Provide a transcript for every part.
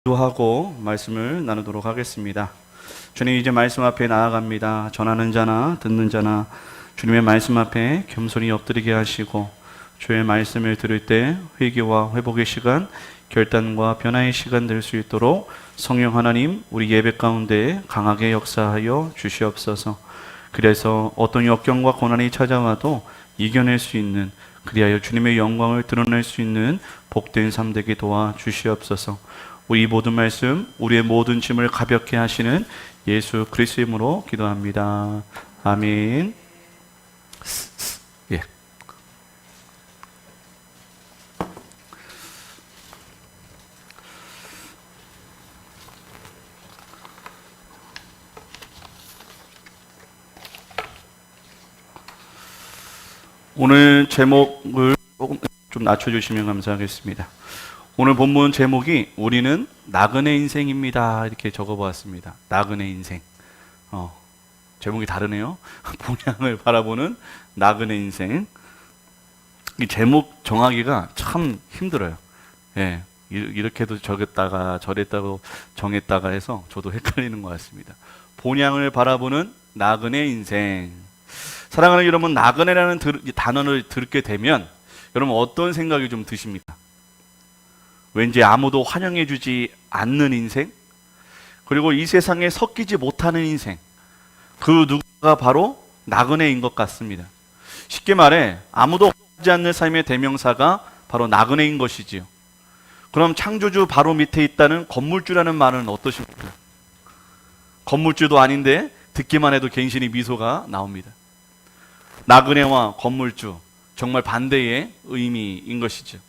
기도하고 말씀을 나누도록 하겠습니다. 주님, 이제 말씀 앞에 나아갑니다. 전하는 자나 듣는 자나 주님의 말씀 앞에 겸손히 엎드리게 하시고, 주의 말씀을 들을 때 회개와 회복의 시간, 결단과 변화의 시간 될 수 있도록 성령 하나님, 우리 예배 가운데 강하게 역사하여 주시옵소서. 그래서 어떤 역경과 고난이 찾아와도 이겨낼 수 있는, 그리하여 주님의 영광을 드러낼 수 있는 복된 삶 되게 도와 주시옵소서. 우리 모든 말씀, 우리의 모든 짐을 가볍게 하시는 예수 그리스도의 이름으로 기도합니다. 아멘. 예. 오늘 제목을 조금 좀 낮춰주시면 감사하겠습니다. 오늘 본문 제목이 우리는 나그네 인생입니다. 이렇게 적어보았습니다. 나그네 인생. 제목이 다르네요. 본향을 바라보는 나그네 인생. 이 제목 정하기가 참 힘들어요. 예, 이렇게도 적었다가 저랬다고 정했다가 해서 저도 헷갈리는 것 같습니다. 본향을 바라보는 나그네 인생. 사랑하는 여러분, 나그네라는 단어를 듣게 되면 여러분 어떤 생각이 좀 드십니까? 왠지 아무도 환영해주지 않는 인생, 그리고 이 세상에 섞이지 못하는 인생, 그 누구가 바로 나그네인 것 같습니다. 쉽게 말해 아무도 하지 않는 삶의 대명사가 바로 나그네인 것이지요. 그럼 창조주 바로 밑에 있다는 건물주라는 말은 어떠십니까? 건물주도 아닌데 듣기만 해도 괜시리 미소가 나옵니다. 나그네와 건물주, 정말 반대의 의미인 것이죠.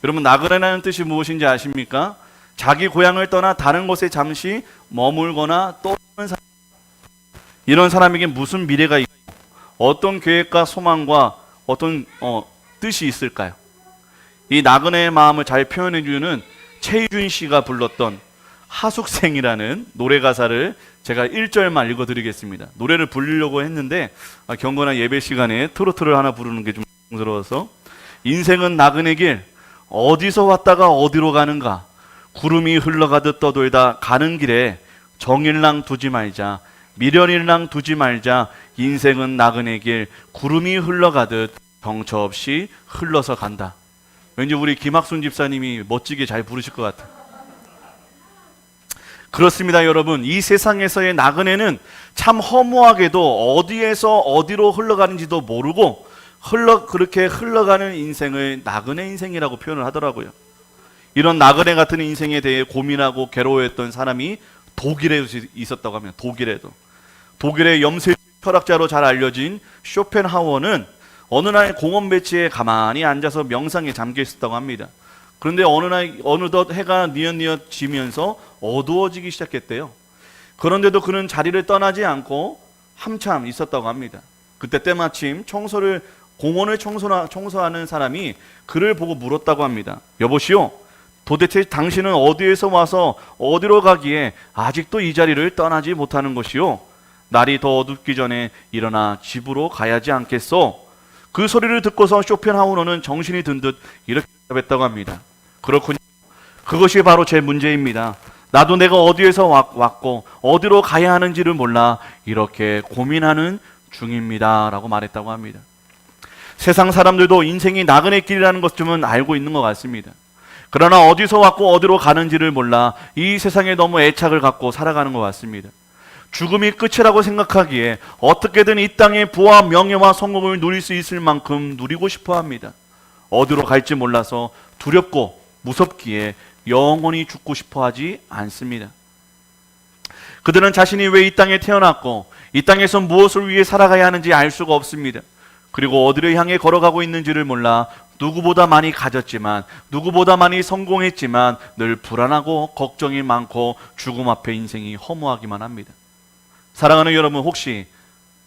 여러분, 나그네라는 뜻이 무엇인지 아십니까? 자기 고향을 떠나 다른 곳에 잠시 머물거나 떠오는 사람. 이런 사람에게 무슨 미래가 있고 어떤 계획과 소망과 어떤 뜻이 있을까요? 이 나그네의 마음을 잘 표현해 주는 최희준 씨가 불렀던 하숙생이라는 노래 가사를 제가 1절만 읽어드리겠습니다. 노래를 부르려고 했는데 경건한 예배 시간에 트로트를 하나 부르는 게 좀 부끄러워서. 인생은 나그네 길, 어디서 왔다가 어디로 가는가, 구름이 흘러가듯 떠돌다 가는 길에 정일랑 두지 말자, 미련일랑 두지 말자, 인생은 나그네 길, 구름이 흘러가듯 정처 없이 흘러서 간다. 왠지 우리 김학순 집사님이 멋지게 잘 부르실 것 같아요. 그렇습니다, 여러분. 이 세상에서의 나그네는 참 허무하게도 어디에서 어디로 흘러가는지도 모르고 그렇게 흘러가는 인생을 나그네 인생이라고 표현을 하더라고요. 이런 나그네 같은 인생에 대해 고민하고 괴로워했던 사람이 독일에 있었다고 하면, 독일의 염세 철학자로 잘 알려진 쇼펜하우어는 어느 날 공원 벤치에 가만히 앉아서 명상에 잠겨 있었다고 합니다. 그런데 어느 날 어느덧 해가 뉘엿뉘엿 지면서 어두워지기 시작했대요. 그런데도 그는 자리를 떠나지 않고 한참 있었다고 합니다. 그때 때마침 공원을 청소하는 사람이 그를 보고 물었다고 합니다. 여보시오, 도대체 당신은 어디에서 와서 어디로 가기에 아직도 이 자리를 떠나지 못하는 것이오? 날이 더 어둡기 전에 일어나 집으로 가야지 않겠소? 그 소리를 듣고서 쇼펜하우어는 정신이 든 듯 이렇게 답했다고 합니다. 그렇군요. 그것이 바로 제 문제입니다. 나도 내가 어디에서 왔고 어디로 가야 하는지를 몰라 이렇게 고민하는 중입니다. 라고 말했다고 합니다. 세상 사람들도 인생이 나그네 길이라는 것쯤은 알고 있는 것 같습니다. 그러나 어디서 왔고 어디로 가는지를 몰라 이 세상에 너무 애착을 갖고 살아가는 것 같습니다. 죽음이 끝이라고 생각하기에 어떻게든 이 땅의 부와 명예와 성공을 누릴 수 있을 만큼 누리고 싶어 합니다. 어디로 갈지 몰라서 두렵고 무섭기에 영원히 죽고 싶어 하지 않습니다. 그들은 자신이 왜 이 땅에 태어났고 이 땅에서 무엇을 위해 살아가야 하는지 알 수가 없습니다. 그리고 어디를 향해 걸어가고 있는지를 몰라 누구보다 많이 가졌지만, 누구보다 많이 성공했지만 늘 불안하고 걱정이 많고 죽음 앞에 인생이 허무하기만 합니다. 사랑하는 여러분, 혹시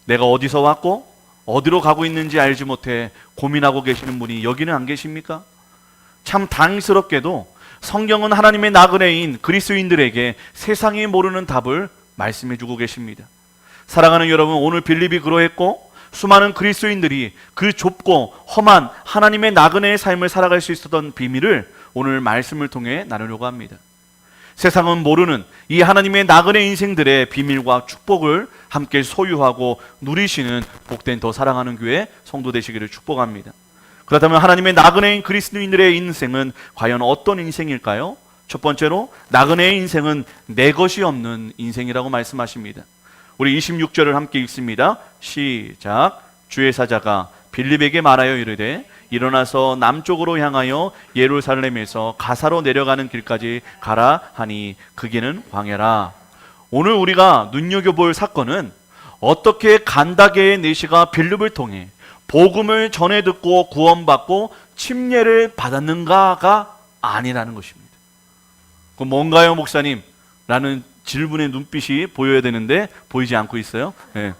내가 어디서 왔고 어디로 가고 있는지 알지 못해 고민하고 계시는 분이 여기는 안 계십니까? 참 다행스럽게도 성경은 하나님의 나그네인 그리스도인들에게 세상이 모르는 답을 말씀해주고 계십니다. 사랑하는 여러분, 오늘 빌립이 그러했고 수많은 그리스도인들이 그 좁고 험한 하나님의 나그네의 삶을 살아갈 수 있었던 비밀을 오늘 말씀을 통해 나누려고 합니다. 세상은 모르는 이 하나님의 나그네 인생들의 비밀과 축복을 함께 소유하고 누리시는 복된 더 사랑하는 교회 성도 되시기를 축복합니다. 그렇다면 하나님의 나그네인 그리스도인들의 인생은 과연 어떤 인생일까요? 첫 번째로 나그네의 인생은 내 것이 없는 인생이라고 말씀하십니다. 우리 26절을 함께 읽습니다. 시작. 주의 사자가 빌립에게 말하여 이르되 일어나서 남쪽으로 향하여 예루살렘에서 가사로 내려가는 길까지 가라 하니 그 길은 광야라. 오늘 우리가 눈여겨볼 사건은 어떻게 간다게의 내시가 빌립을 통해 복음을 전해 듣고 구원받고 침례를 받았는가가 아니라는 것입니다. 그럼 뭔가요, 목사님? 라는 질문의 눈빛이 보여야 되는데 보이지 않고 있어요. 네.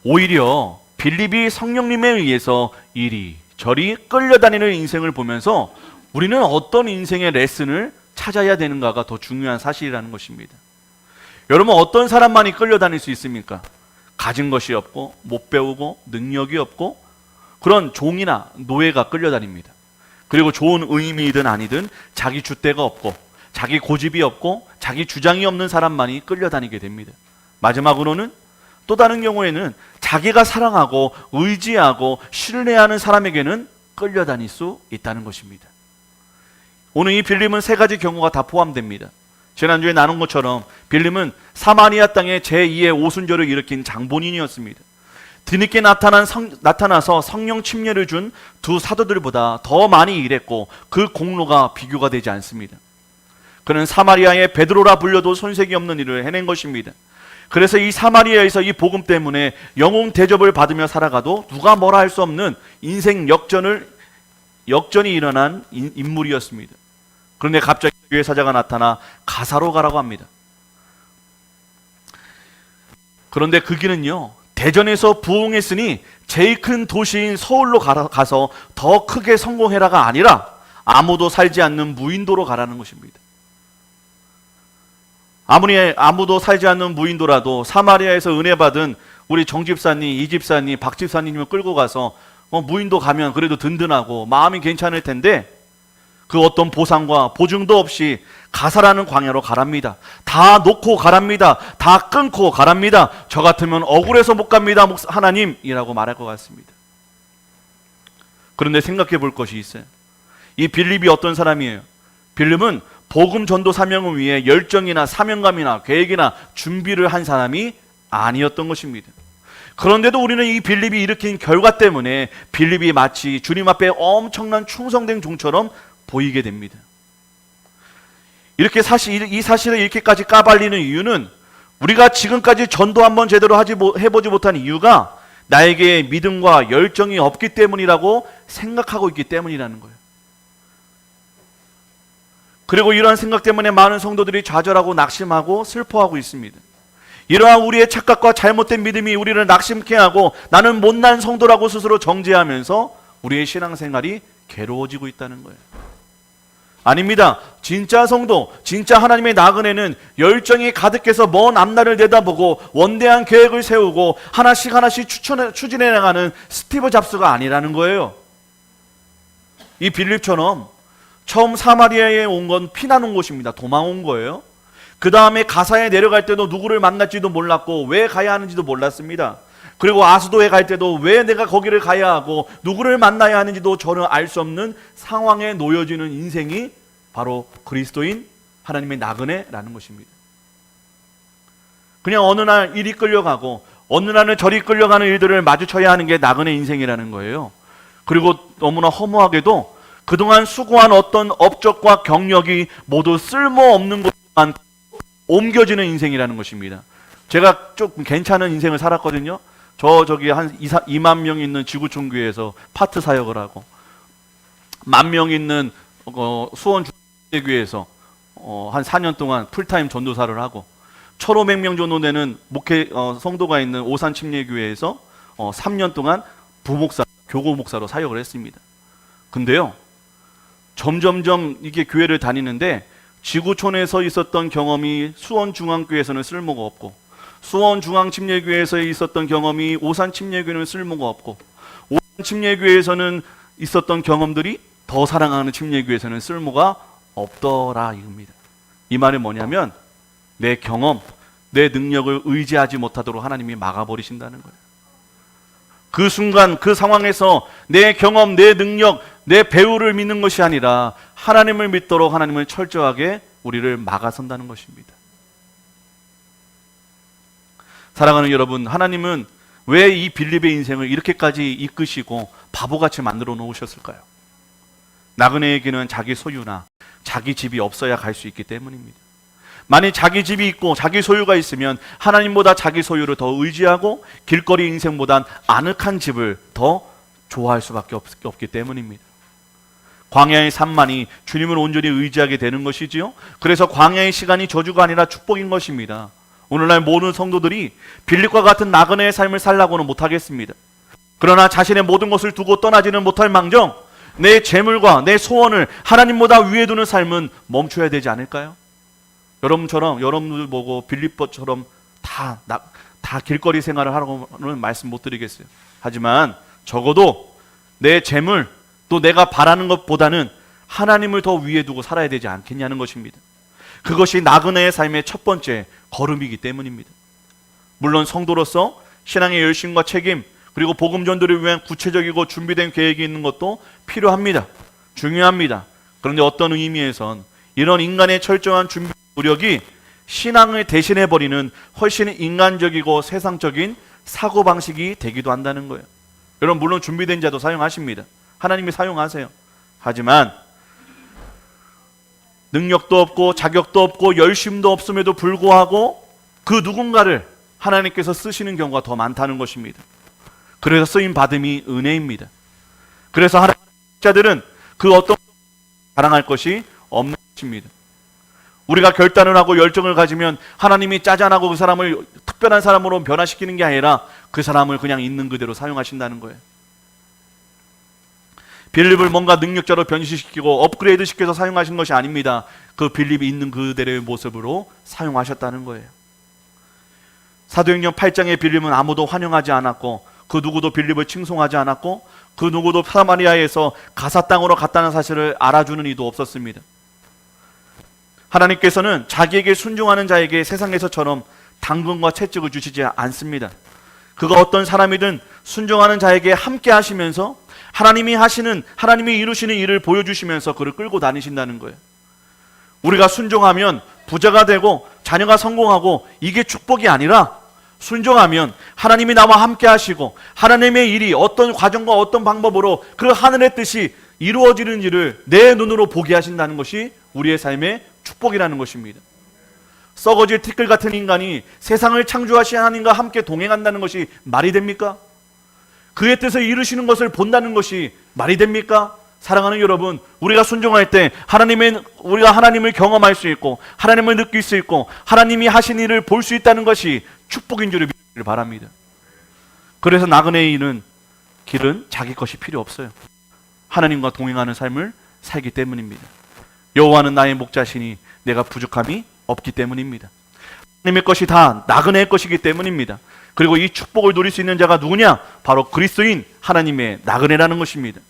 오히려 빌립이 성령님에 의해서 이리저리 끌려다니는 인생을 보면서 우리는 어떤 인생의 레슨을 찾아야 되는가가 더 중요한 사실이라는 것입니다. 여러분, 어떤 사람만이 끌려다닐 수 있습니까? 가진 것이 없고 못 배우고 능력이 없고 그런 종이나 노예가 끌려다닙니다. 그리고 좋은 의미이든 아니든 자기 줏대가 없고 자기 고집이 없고 자기 주장이 없는 사람만이 끌려다니게 됩니다. 마지막으로는 또 다른 경우에는 자기가 사랑하고 의지하고 신뢰하는 사람에게는 끌려다닐 수 있다는 것입니다. 오늘 이 빌립은 세 가지 경우가 다 포함됩니다. 지난주에 나눈 것처럼 빌립은 사마리아 땅에 제2의 오순절을 일으킨 장본인이었습니다. 뒤늦게 나타나서 성령 침례를 준 두 사도들보다 더 많이 일했고 그 공로가 비교가 되지 않습니다. 그는 사마리아의 베드로라 불려도 손색이 없는 일을 해낸 것입니다. 그래서 이 사마리아에서 이 복음 때문에 영웅 대접을 받으며 살아가도 누가 뭐라 할 수 없는 인생 역전이 일어난 인물이었습니다. 그런데 갑자기 교회 사자가 나타나 가사로 가라고 합니다. 그런데 그 길은요, 대전에서 부흥했으니 제일 큰 도시인 서울로 가서 더 크게 성공해라가 아니라 아무도 살지 않는 무인도로 가라는 것입니다. 아무리 아무도 살지 않는 무인도라도 사마리아에서 은혜 받은 우리 정 집사님, 이 집사님, 박 집사님을 끌고 가서 무인도 가면 그래도 든든하고 마음이 괜찮을 텐데 그 어떤 보상과 보증도 없이 가사라는 광야로 가랍니다. 다 놓고 가랍니다. 다 끊고 가랍니다. 저 같으면 억울해서 못 갑니다, 하나님이라고 말할 것 같습니다. 그런데 생각해 볼 것이 있어요. 이 빌립이 어떤 사람이에요? 빌립은 복음 전도 사명을 위해 열정이나 사명감이나 계획이나 준비를 한 사람이 아니었던 것입니다. 그런데도 우리는 이 빌립이 일으킨 결과 때문에 빌립이 마치 주님 앞에 엄청난 충성된 종처럼 보이게 됩니다. 이 사실을 이렇게까지 까발리는 이유는 우리가 지금까지 전도 한번 제대로 해보지 못한 이유가 나에게 믿음과 열정이 없기 때문이라고 생각하고 있기 때문이라는 거예요. 그리고 이러한 생각 때문에 많은 성도들이 좌절하고 낙심하고 슬퍼하고 있습니다. 이러한 우리의 착각과 잘못된 믿음이 우리를 낙심케 하고 나는 못난 성도라고 스스로 정죄하면서 우리의 신앙생활이 괴로워지고 있다는 거예요. 아닙니다. 진짜 성도, 진짜 하나님의 나그네는 열정이 가득해서 먼 앞날을 내다보고 원대한 계획을 세우고 하나씩 추진해 나가는 스티브 잡스가 아니라는 거예요. 이 빌립처럼 처음 사마리아에 온 건 피난 온 곳입니다. 도망 온 거예요. 그 다음에 가사에 내려갈 때도 누구를 만날지도 몰랐고 왜 가야 하는지도 몰랐습니다. 그리고 아수도에 갈 때도 왜 내가 거기를 가야 하고 누구를 만나야 하는지도 전혀 알 수 없는 상황에 놓여지는 인생이 바로 그리스도인 하나님의 나그네라는 것입니다. 그냥 어느 날 이리 끌려가고 어느 날은 저리 끌려가는 일들을 마주쳐야 하는 게 나그네 인생이라는 거예요. 그리고 너무나 허무하게도 그동안 수고한 어떤 업적과 경력이 모두 쓸모없는 것만 옮겨지는 인생이라는 것입니다. 제가 조금 괜찮은 인생을 살았거든요. 저기 한 2만 명 있는 지구촌 교회에서 파트 사역을 하고 10,000명 있는 수원 중앙교회에서 한 4년 동안 풀타임 전도사를 하고 1,500명 정도 되는 성도가 있는 오산 침례교회에서 3년 동안 부목사, 교구 목사로 사역을 했습니다. 근데요, 점점점 이게 교회를 다니는데 지구촌에서 있었던 경험이 수원 중앙교회에서는 쓸모가 없고 수원 중앙침례교회에서 있었던 경험이 오산 침례교회는 쓸모가 없고 오산 침례교회에서는 있었던 경험들이 더 사랑하는 침례교회에서는 쓸모가 없더라 이겁니다. 이 말이 뭐냐면 내 경험, 내 능력을 의지하지 못하도록 하나님이 막아버리신다는 거예요. 그 순간 그 상황에서 내 경험, 내 능력, 내 배우를 믿는 것이 아니라 하나님을 믿도록 하나님을 철저하게 우리를 막아선다는 것입니다. 사랑하는 여러분, 하나님은 왜 이 빌립의 인생을 이렇게까지 이끄시고 바보같이 만들어 놓으셨을까요? 나그네에게는 자기 소유나 자기 집이 없어야 갈 수 있기 때문입니다. 만약 자기 집이 있고 자기 소유가 있으면 하나님보다 자기 소유를 더 의지하고 길거리 인생보단 아늑한 집을 더 좋아할 수밖에 없기 때문입니다. 광야의 삶만이 주님을 온전히 의지하게 되는 것이지요. 그래서 광야의 시간이 저주가 아니라 축복인 것입니다. 오늘날 모든 성도들이 빌립과 같은 나그네의 삶을 살라고는 못하겠습니다. 그러나 자신의 모든 것을 두고 떠나지는 못할 망정 내 재물과 내 소원을 하나님보다 위에 두는 삶은 멈춰야 되지 않을까요? 여러분들 보고 빌립보처럼 다 길거리 생활을 하라고는 말씀 못 드리겠어요. 하지만 적어도 내 재물 또 내가 바라는 것보다는 하나님을 더 위에 두고 살아야 되지 않겠냐는 것입니다. 그것이 나그네의 삶의 첫 번째 걸음이기 때문입니다. 물론 성도로서 신앙의 열심과 책임 그리고 복음 전도를 위한 구체적이고 준비된 계획이 있는 것도 필요합니다. 중요합니다. 그런데 어떤 의미에선 이런 인간의 철저한 준비 노력이 신앙을 대신해버리는 훨씬 인간적이고 세상적인 사고방식이 되기도 한다는 거예요. 여러분 물론 준비된 자도 사용하십니다. 하나님이 사용하세요. 하지만 능력도 없고 자격도 없고 열심도 없음에도 불구하고 그 누군가를 하나님께서 쓰시는 경우가 더 많다는 것입니다. 그래서 쓰임 받음이 은혜입니다. 그래서 하나님의 자들은 그 어떤 자랑할 것이 없는 것입니다. 우리가 결단을 하고 열정을 가지면 하나님이 짜잔하고 그 사람을 특별한 사람으로 변화시키는 게 아니라 그 사람을 그냥 있는 그대로 사용하신다는 거예요. 빌립을 뭔가 능력자로 변신시키고 업그레이드 시켜서 사용하신 것이 아닙니다. 그 빌립이 있는 그대로의 모습으로 사용하셨다는 거예요. 사도행전 8장의 빌립은 아무도 환영하지 않았고 그 누구도 빌립을 칭송하지 않았고 그 누구도 사마리아에서 가사 땅으로 갔다는 사실을 알아주는 이도 없었습니다. 하나님께서는 자기에게 순종하는 자에게 세상에서처럼 당근과 채찍을 주시지 않습니다. 그가 어떤 사람이든 순종하는 자에게 함께 하시면서 하나님이 이루시는 일을 보여주시면서 그를 끌고 다니신다는 거예요. 우리가 순종하면 부자가 되고 자녀가 성공하고 이게 축복이 아니라 순종하면 하나님이 나와 함께 하시고 하나님의 일이 어떤 과정과 어떤 방법으로 그 하늘의 뜻이 이루어지는지를 내 눈으로 보게 하신다는 것이 우리의 삶의 축복이라는 것입니다. 썩어질 티끌 같은 인간이 세상을 창조하신 하나님과 함께 동행한다는 것이 말이 됩니까? 그의 뜻을 이루시는 것을 본다는 것이 말이 됩니까? 사랑하는 여러분, 우리가 순종할 때 우리가 하나님을 경험할 수 있고 하나님을 느낄 수 있고 하나님이 하신 일을 볼 수 있다는 것이 축복인 줄을 믿기를 바랍니다. 그래서 나그네의 길은 자기 것이 필요 없어요. 하나님과 동행하는 삶을 살기 때문입니다. 여호와는 나의 목자시니 내가 부족함이 없기 때문입니다. 하나님의 것이 다 나그네의 것이기 때문입니다. 그리고 이 축복을 누릴 수 있는 자가 누구냐? 바로 그리스도인 하나님의 나그네라는 것입니다.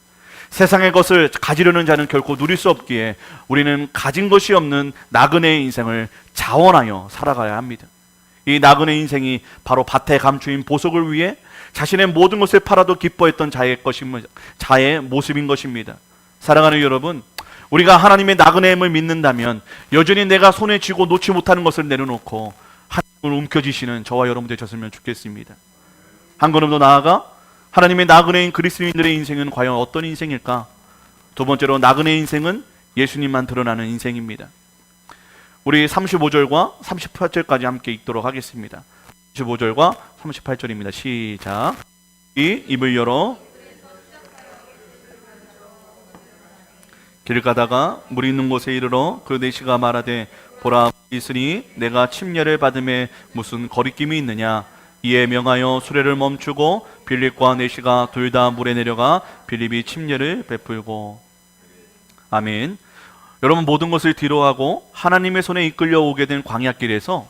세상의 것을 가지려는 자는 결코 누릴 수 없기에 우리는 가진 것이 없는 나그네의 인생을 자원하여 살아가야 합니다. 이 나그네 인생이 바로 밭에 감추인 보석을 위해 자신의 모든 것을 팔아도 기뻐했던 자의 모습인 것입니다. 사랑하는 여러분, 우리가 하나님의 나그네임을 믿는다면 여전히 내가 손에 쥐고 놓지 못하는 것을 내려놓고 하나님을 움켜쥐시는 저와 여러분 되셨으면 좋겠습니다. 한 걸음 더 나아가 하나님의 나그네인 그리스도인들의 인생은 과연 어떤 인생일까? 두 번째로 나그네 인생은 예수님만 드러나는 인생입니다. 우리 35절과 38절까지 함께 읽도록 하겠습니다. 35절과 38절입니다. 시작. 이 입을 열어 길 가다가 물 있는 곳에 이르러 그 내시가 말하되 보라 있으니 내가 침례를 받음에 무슨 거리낌이 있느냐. 이에 명하여 수레를 멈추고 빌립과 내시가 둘 다 물에 내려가 빌립이 침례를 베풀고. 아멘. 여러분 모든 것을 뒤로하고 하나님의 손에 이끌려 오게 된 광야길에서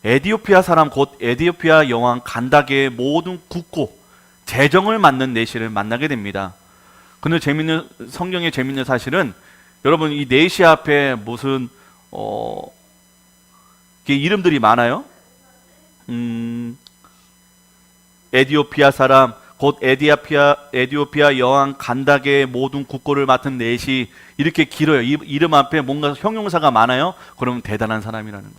에디오피아 사람 곧 에디오피아 여왕 간다게의 모든 굳고 재정을 맡는 내시를 만나게 됩니다. 근데 성경의 재밌는 사실은 여러분 이 내시 앞에 무슨 이게 이름들이 많아요. 에디오피아 사람, 곧 에디오피아 여왕 간다게의 모든 국고를 맡은 넷이, 이렇게 길어요. 이 이름 앞에 뭔가 형용사가 많아요. 그러면 대단한 사람이라는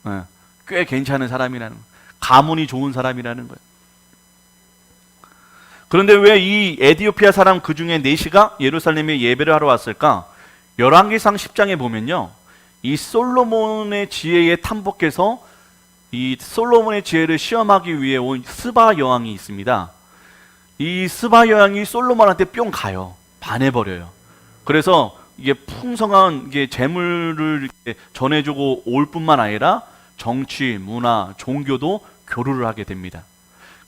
거예요. 예, 꽤 괜찮은 사람이라는 거예요. 가문이 좋은 사람이라는 거예요. 그런데 왜 이 에디오피아 사람 그 중에 넷이가 예루살렘에 예배를 하러 왔을까? 열왕기상 10장에 보면요, 이 솔로몬의 지혜에 탐복해서 이 솔로몬의 지혜를 시험하기 위해 온 스바 여왕이 있습니다. 이 스바 여왕이 솔로몬한테 뿅 가요. 반해버려요. 그래서 이게 풍성한 이게 재물을 이렇게 전해주고 올 뿐만 아니라 정치, 문화, 종교도 교류를 하게 됩니다.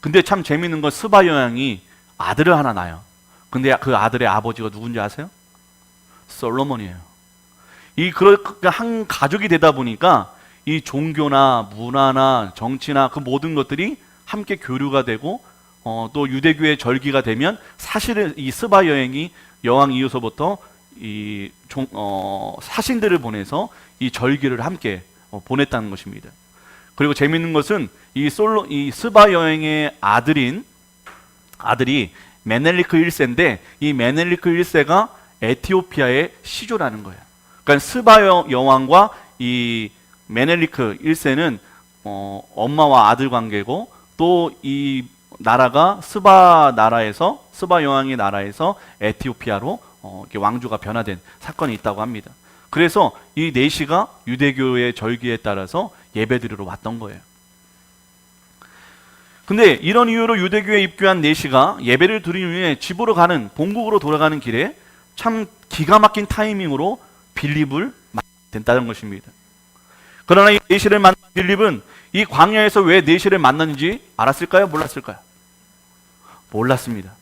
근데 참 재밌는 건 스바 여왕이 아들을 하나 낳아요. 근데 그 아들의 아버지가 누군지 아세요? 솔로몬이에요. 그러니까 한 가족이 되다 보니까 이 종교나 문화나 정치나 그 모든 것들이 함께 교류가 되고, 또 유대교의 절기가 되면 사실은 이 스바 여왕 이후서부터 사신들을 보내서 이 절기를 함께 보냈다는 것입니다. 그리고 재밌는 것은 이 스바 여왕의 아들이 메넬리크 1세인데, 이 메넬리크 1세가 에티오피아의 시조라는 거예요. 그러니까 스바 여왕과 이 메넬리크 1세는 엄마와 아들 관계고, 또 이 나라가 스바 여왕의 나라에서 에티오피아로 이렇게 왕조가 변화된 사건이 있다고 합니다. 그래서 이 넷이가 유대교의 절기에 따라서 예배드리러 왔던 거예요. 근데 이런 이유로 유대교에 입교한 넷이가 예배를 드리기 위해 집으로 가는, 본국으로 돌아가는 길에 참 기가 막힌 타이밍으로 빌립을 만났다는 것입니다. 그러나 이 넷이를 만난 빌립은 이 광야에서 왜 넷이를 만났는지 알았을까요? 몰랐을까요? 몰랐습니다.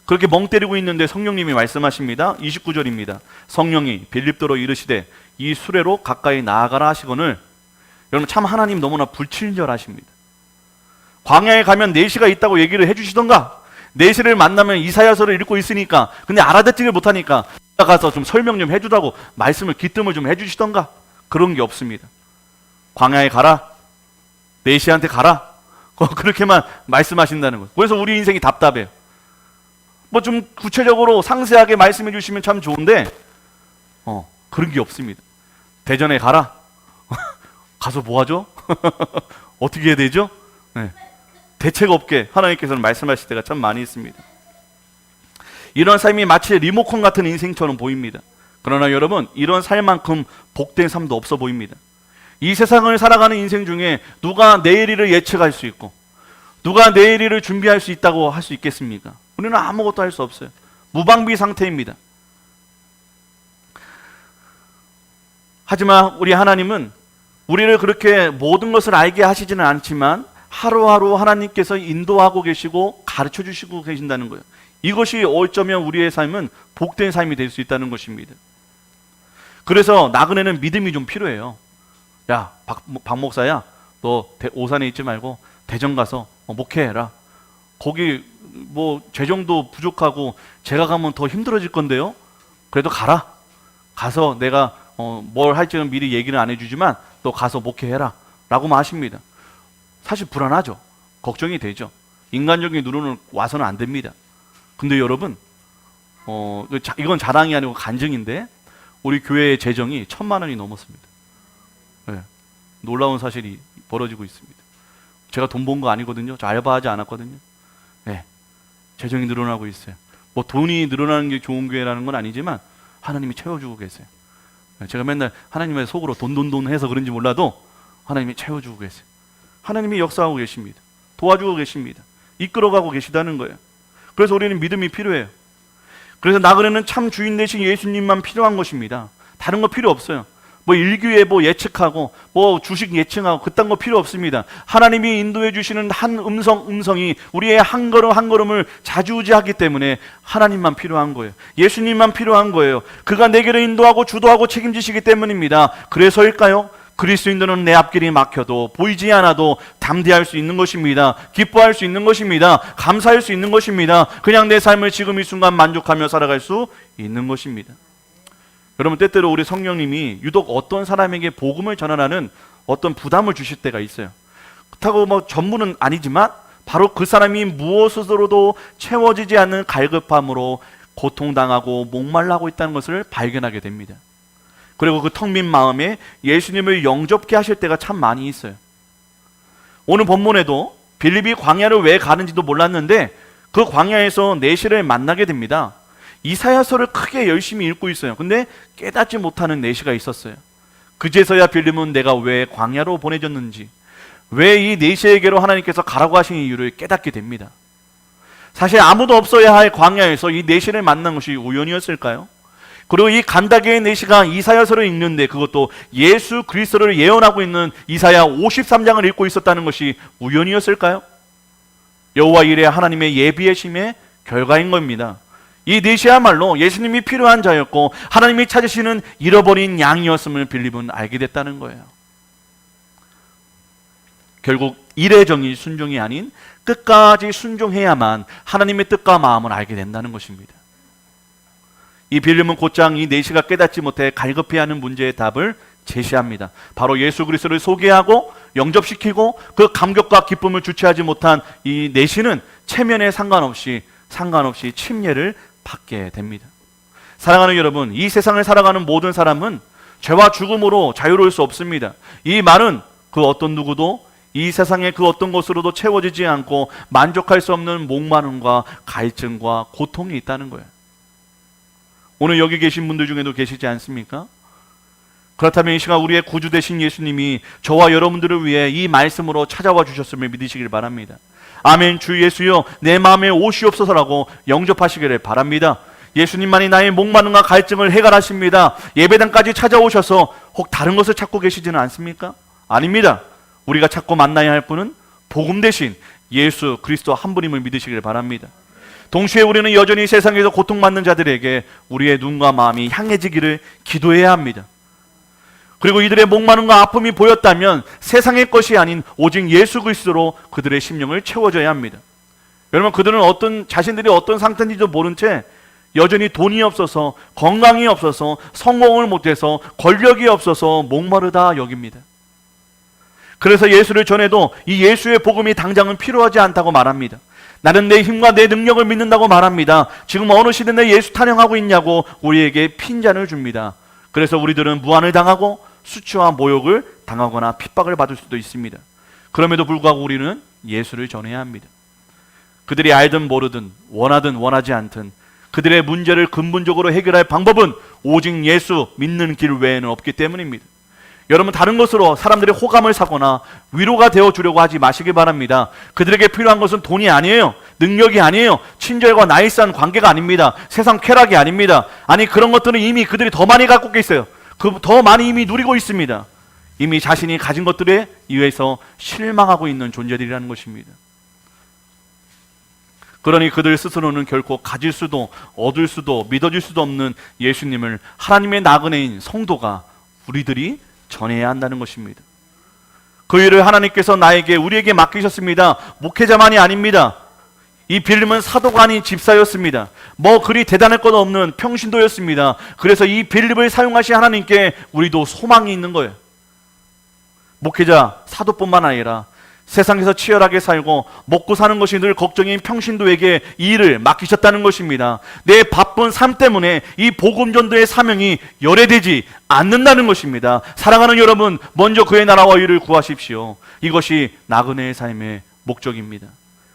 그렇게 멍 때리고 있는데 성령님이 말씀하십니다. 29절입니다. 성령이 빌립더러 이르시되 이 수레로 가까이 나아가라 하시거늘. 여러분, 참 하나님 너무나 불친절하십니다. 광야에 가면 넷이가 있다고 얘기를 해주시던가, 넷이를 만나면 이사야서를 읽고 있으니까 근데 알아듣지를 못하니까 가서 좀 설명 좀 해주라고 말씀을 기뜸을 좀 해주시던가, 그런 게 없습니다. 광야에 가라, 넷이한테 가라, 그렇게만 말씀하신다는 거예요. 그래서 우리 인생이 답답해요. 뭐 좀 구체적으로 상세하게 말씀해 주시면 참 좋은데 그런 게 없습니다. 대전에 가라. 가서 뭐 하죠? 어떻게 해야 되죠? 네. 대책 없게 하나님께서는 말씀하실 때가 참 많이 있습니다. 이런 삶이 마치 리모컨 같은 인생처럼 보입니다. 그러나 여러분, 이런 삶만큼 복된 삶도 없어 보입니다. 이 세상을 살아가는 인생 중에 누가 내일 일을 예측할 수 있고, 누가 내일 일을 준비할 수 있다고 할 수 있겠습니까? 우리는 아무것도 할 수 없어요. 무방비 상태입니다. 하지만 우리 하나님은 우리를 그렇게 모든 것을 알게 하시지는 않지만 하루하루 하나님께서 인도하고 계시고 가르쳐 주시고 계신다는 거예요. 이것이 어쩌면 우리의 삶은 복된 삶이 될 수 있다는 것입니다. 그래서 나그네는 믿음이 좀 필요해요. 야, 박 목사야, 너 오산에 있지 말고 대전 가서 목회해라. 거기 뭐 재정도 부족하고 제가 가면 더 힘들어질 건데요. 그래도 가라. 가서 내가 뭘 할지는 미리 얘기는 안 해주지만 너 가서 목회해라 라고 하십니다. 사실 불안하죠. 걱정이 되죠. 인간적인 눈으로는 와서는 안 됩니다. 근데 여러분, 이건 자랑이 아니고 간증인데 우리 교회의 재정이 1,000만 원이 넘었습니다. 네, 놀라운 사실이 벌어지고 있습니다. 제가 돈 번 거 아니거든요. 저 알바하지 않았거든요. 네, 재정이 늘어나고 있어요. 뭐 돈이 늘어나는 게 좋은 교회라는 건 아니지만 하나님이 채워주고 계세요. 제가 맨날 하나님의 속으로 돈 해서 그런지 몰라도 하나님이 채워주고 계세요. 하나님이 역사하고 계십니다. 도와주고 계십니다. 이끌어가고 계시다는 거예요. 그래서 우리는 믿음이 필요해요. 그래서 나그네는 참 주인 되신 예수님만 필요한 것입니다. 다른 거 필요 없어요. 뭐 일기예보 예측하고 뭐 주식 예측하고 그딴 거 필요 없습니다. 하나님이 인도해 주시는 한 음성이 우리의 한 걸음 한 걸음을 좌지우지하기 때문에 하나님만 필요한 거예요. 예수님만 필요한 거예요. 그가 내게를 인도하고 주도하고 책임지시기 때문입니다. 그래서일까요? 그리스도인들은 내 앞길이 막혀도 보이지 않아도 담대할 수 있는 것입니다. 기뻐할 수 있는 것입니다. 감사할 수 있는 것입니다. 그냥 내 삶을 지금 이 순간 만족하며 살아갈 수 있는 것입니다. 여러분, 때때로 우리 성령님이 유독 어떤 사람에게 복음을 전하라는 어떤 부담을 주실 때가 있어요. 그렇다고 뭐 전부는 아니지만 바로 그 사람이 무엇으로도 채워지지 않는 갈급함으로 고통당하고 목말라하고 있다는 것을 발견하게 됩니다. 그리고 그 텅 빈 마음에 예수님을 영접케 하실 때가 참 많이 있어요. 오늘 본문에도 빌립이 광야를 왜 가는지도 몰랐는데 그 광야에서 내시를 만나게 됩니다. 이사야서를 크게 열심히 읽고 있어요. 근데 깨닫지 못하는 내시가 있었어요. 그제서야 빌립은 내가 왜 광야로 보내졌는지, 왜 이 내시에게로 하나님께서 가라고 하신 이유를 깨닫게 됩니다. 사실 아무도 없어야 할 광야에서 이 내시를 만난 것이 우연이었을까요? 그리고 이 간다게의 내시가 이사야서를 읽는데 그것도 예수 그리스도를 예언하고 있는 이사야 53장을 읽고 있었다는 것이 우연이었을까요? 여호와 이레 하나님의 예비하심의 결과인 겁니다. 이 내시야말로 예수님이 필요한 자였고 하나님이 찾으시는 잃어버린 양이었음을 빌립은 알게 됐다는 거예요. 결국 이례적인 순종이 아닌 끝까지 순종해야만 하나님의 뜻과 마음을 알게 된다는 것입니다. 이 빌립은 곧장 이 내시가 깨닫지 못해 갈급해하는 문제의 답을 제시합니다. 바로 예수 그리스도를 소개하고 영접시키고 그 감격과 기쁨을 주체하지 못한 이 내시는 체면에 상관없이 침례를 받게 됩니다. 사랑하는 여러분, 이 세상을 살아가는 모든 사람은 죄와 죽음으로 자유로울 수 없습니다. 이 말은 그 어떤 누구도 이 세상의 그 어떤 것으로도 채워지지 않고 만족할 수 없는 목마름과 갈증과 고통이 있다는 거예요. 오늘 여기 계신 분들 중에도 계시지 않습니까? 그렇다면 이 시간 우리의 구주 되신 예수님이 저와 여러분들을 위해 이 말씀으로 찾아와 주셨음을 믿으시길 바랍니다. 아멘. 주 예수여 내 마음에 오시옵소서라고 영접하시기를 바랍니다. 예수님만이 나의 목마름과 갈증을 해결하십니다. 예배당까지 찾아오셔서 혹 다른 것을 찾고 계시지는 않습니까? 아닙니다. 우리가 찾고 만나야 할 분은 복음 대신 예수 그리스도 한 분임을 믿으시길 바랍니다. 동시에 우리는 여전히 세상에서 고통받는 자들에게 우리의 눈과 마음이 향해지기를 기도해야 합니다. 그리고 이들의 목마름과 아픔이 보였다면 세상의 것이 아닌 오직 예수 그리스도로 그들의 심령을 채워줘야 합니다. 여러분, 그들은 자신들이 어떤 상태인지도 모른 채 여전히 돈이 없어서, 건강이 없어서, 성공을 못해서, 권력이 없어서 목마르다 여깁니다. 그래서 예수를 전해도 이 예수의 복음이 당장은 필요하지 않다고 말합니다. 나는 내 힘과 내 능력을 믿는다고 말합니다. 지금 어느 시대에 예수 탄영하고 있냐고 우리에게 핀잔을 줍니다. 그래서 우리들은 무한을 당하고 수치와 모욕을 당하거나 핍박을 받을 수도 있습니다. 그럼에도 불구하고 우리는 예수를 전해야 합니다. 그들이 알든 모르든 원하든 원하지 않든 그들의 문제를 근본적으로 해결할 방법은 오직 예수 믿는 길 외에는 없기 때문입니다. 여러분, 다른 것으로 사람들의 호감을 사거나 위로가 되어주려고 하지 마시기 바랍니다. 그들에게 필요한 것은 돈이 아니에요. 능력이 아니에요. 친절과 나이스한 관계가 아닙니다. 세상 쾌락이 아닙니다. 아니, 그런 것들은 이미 그들이 더 많이 갖고 있어요. 더 많이 이미 누리고 있습니다. 이미 자신이 가진 것들에 의해서 실망하고 있는 존재들이라는 것입니다. 그러니 그들 스스로는 결코 가질 수도 얻을 수도 믿어질 수도 없는 예수님을 하나님의 나그네인 성도가 우리들이 전해야 한다는 것입니다. 그 일을 하나님께서 우리에게 맡기셨습니다. 목회자만이 아닙니다. 이 빌립은 사도가 아닌 집사였습니다. 그리 대단할 것 없는 평신도였습니다. 그래서 이 빌립을 사용하신 하나님께 우리도 소망이 있는 거예요. 목회자, 사도뿐만 아니라 세상에서 치열하게 살고 먹고 사는 것이 늘 걱정인 평신도에게 이 일을 맡기셨다는 것입니다. 내 바쁜 삶 때문에 이 복음 전도의 사명이 열애되지 않는다는 것입니다. 사랑하는 여러분, 먼저 그의 나라와 의를 구하십시오. 이것이 나그네의 삶의 목적입니다.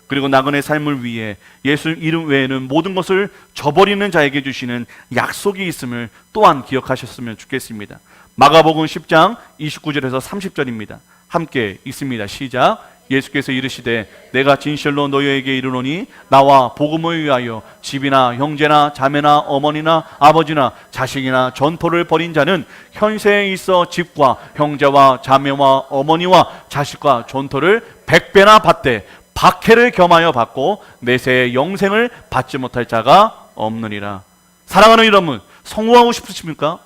그리고 나그네의 삶을 위해 예수 이름 외에는 모든 것을 저버리는 자에게 주시는 약속이 있음을 또한 기억하셨으면 좋겠습니다. 마가복음 10장 29절에서 30절입니다. 함께 읽습니다. 시작. 예수께서 이르시되 내가 진실로 너희에게 이르노니 나와 복음을 위하여 집이나 형제나 자매나 어머니나 아버지나 자식이나 전토를 벌인 자는 현세에 있어 집과 형제와 자매와 어머니와 자식과 전토를 100배나 받되 박해를 겸하여 받고 내세의 영생을 받지 못할 자가 없느니라. 사랑하는 여러분, 성공하고 싶으십니까?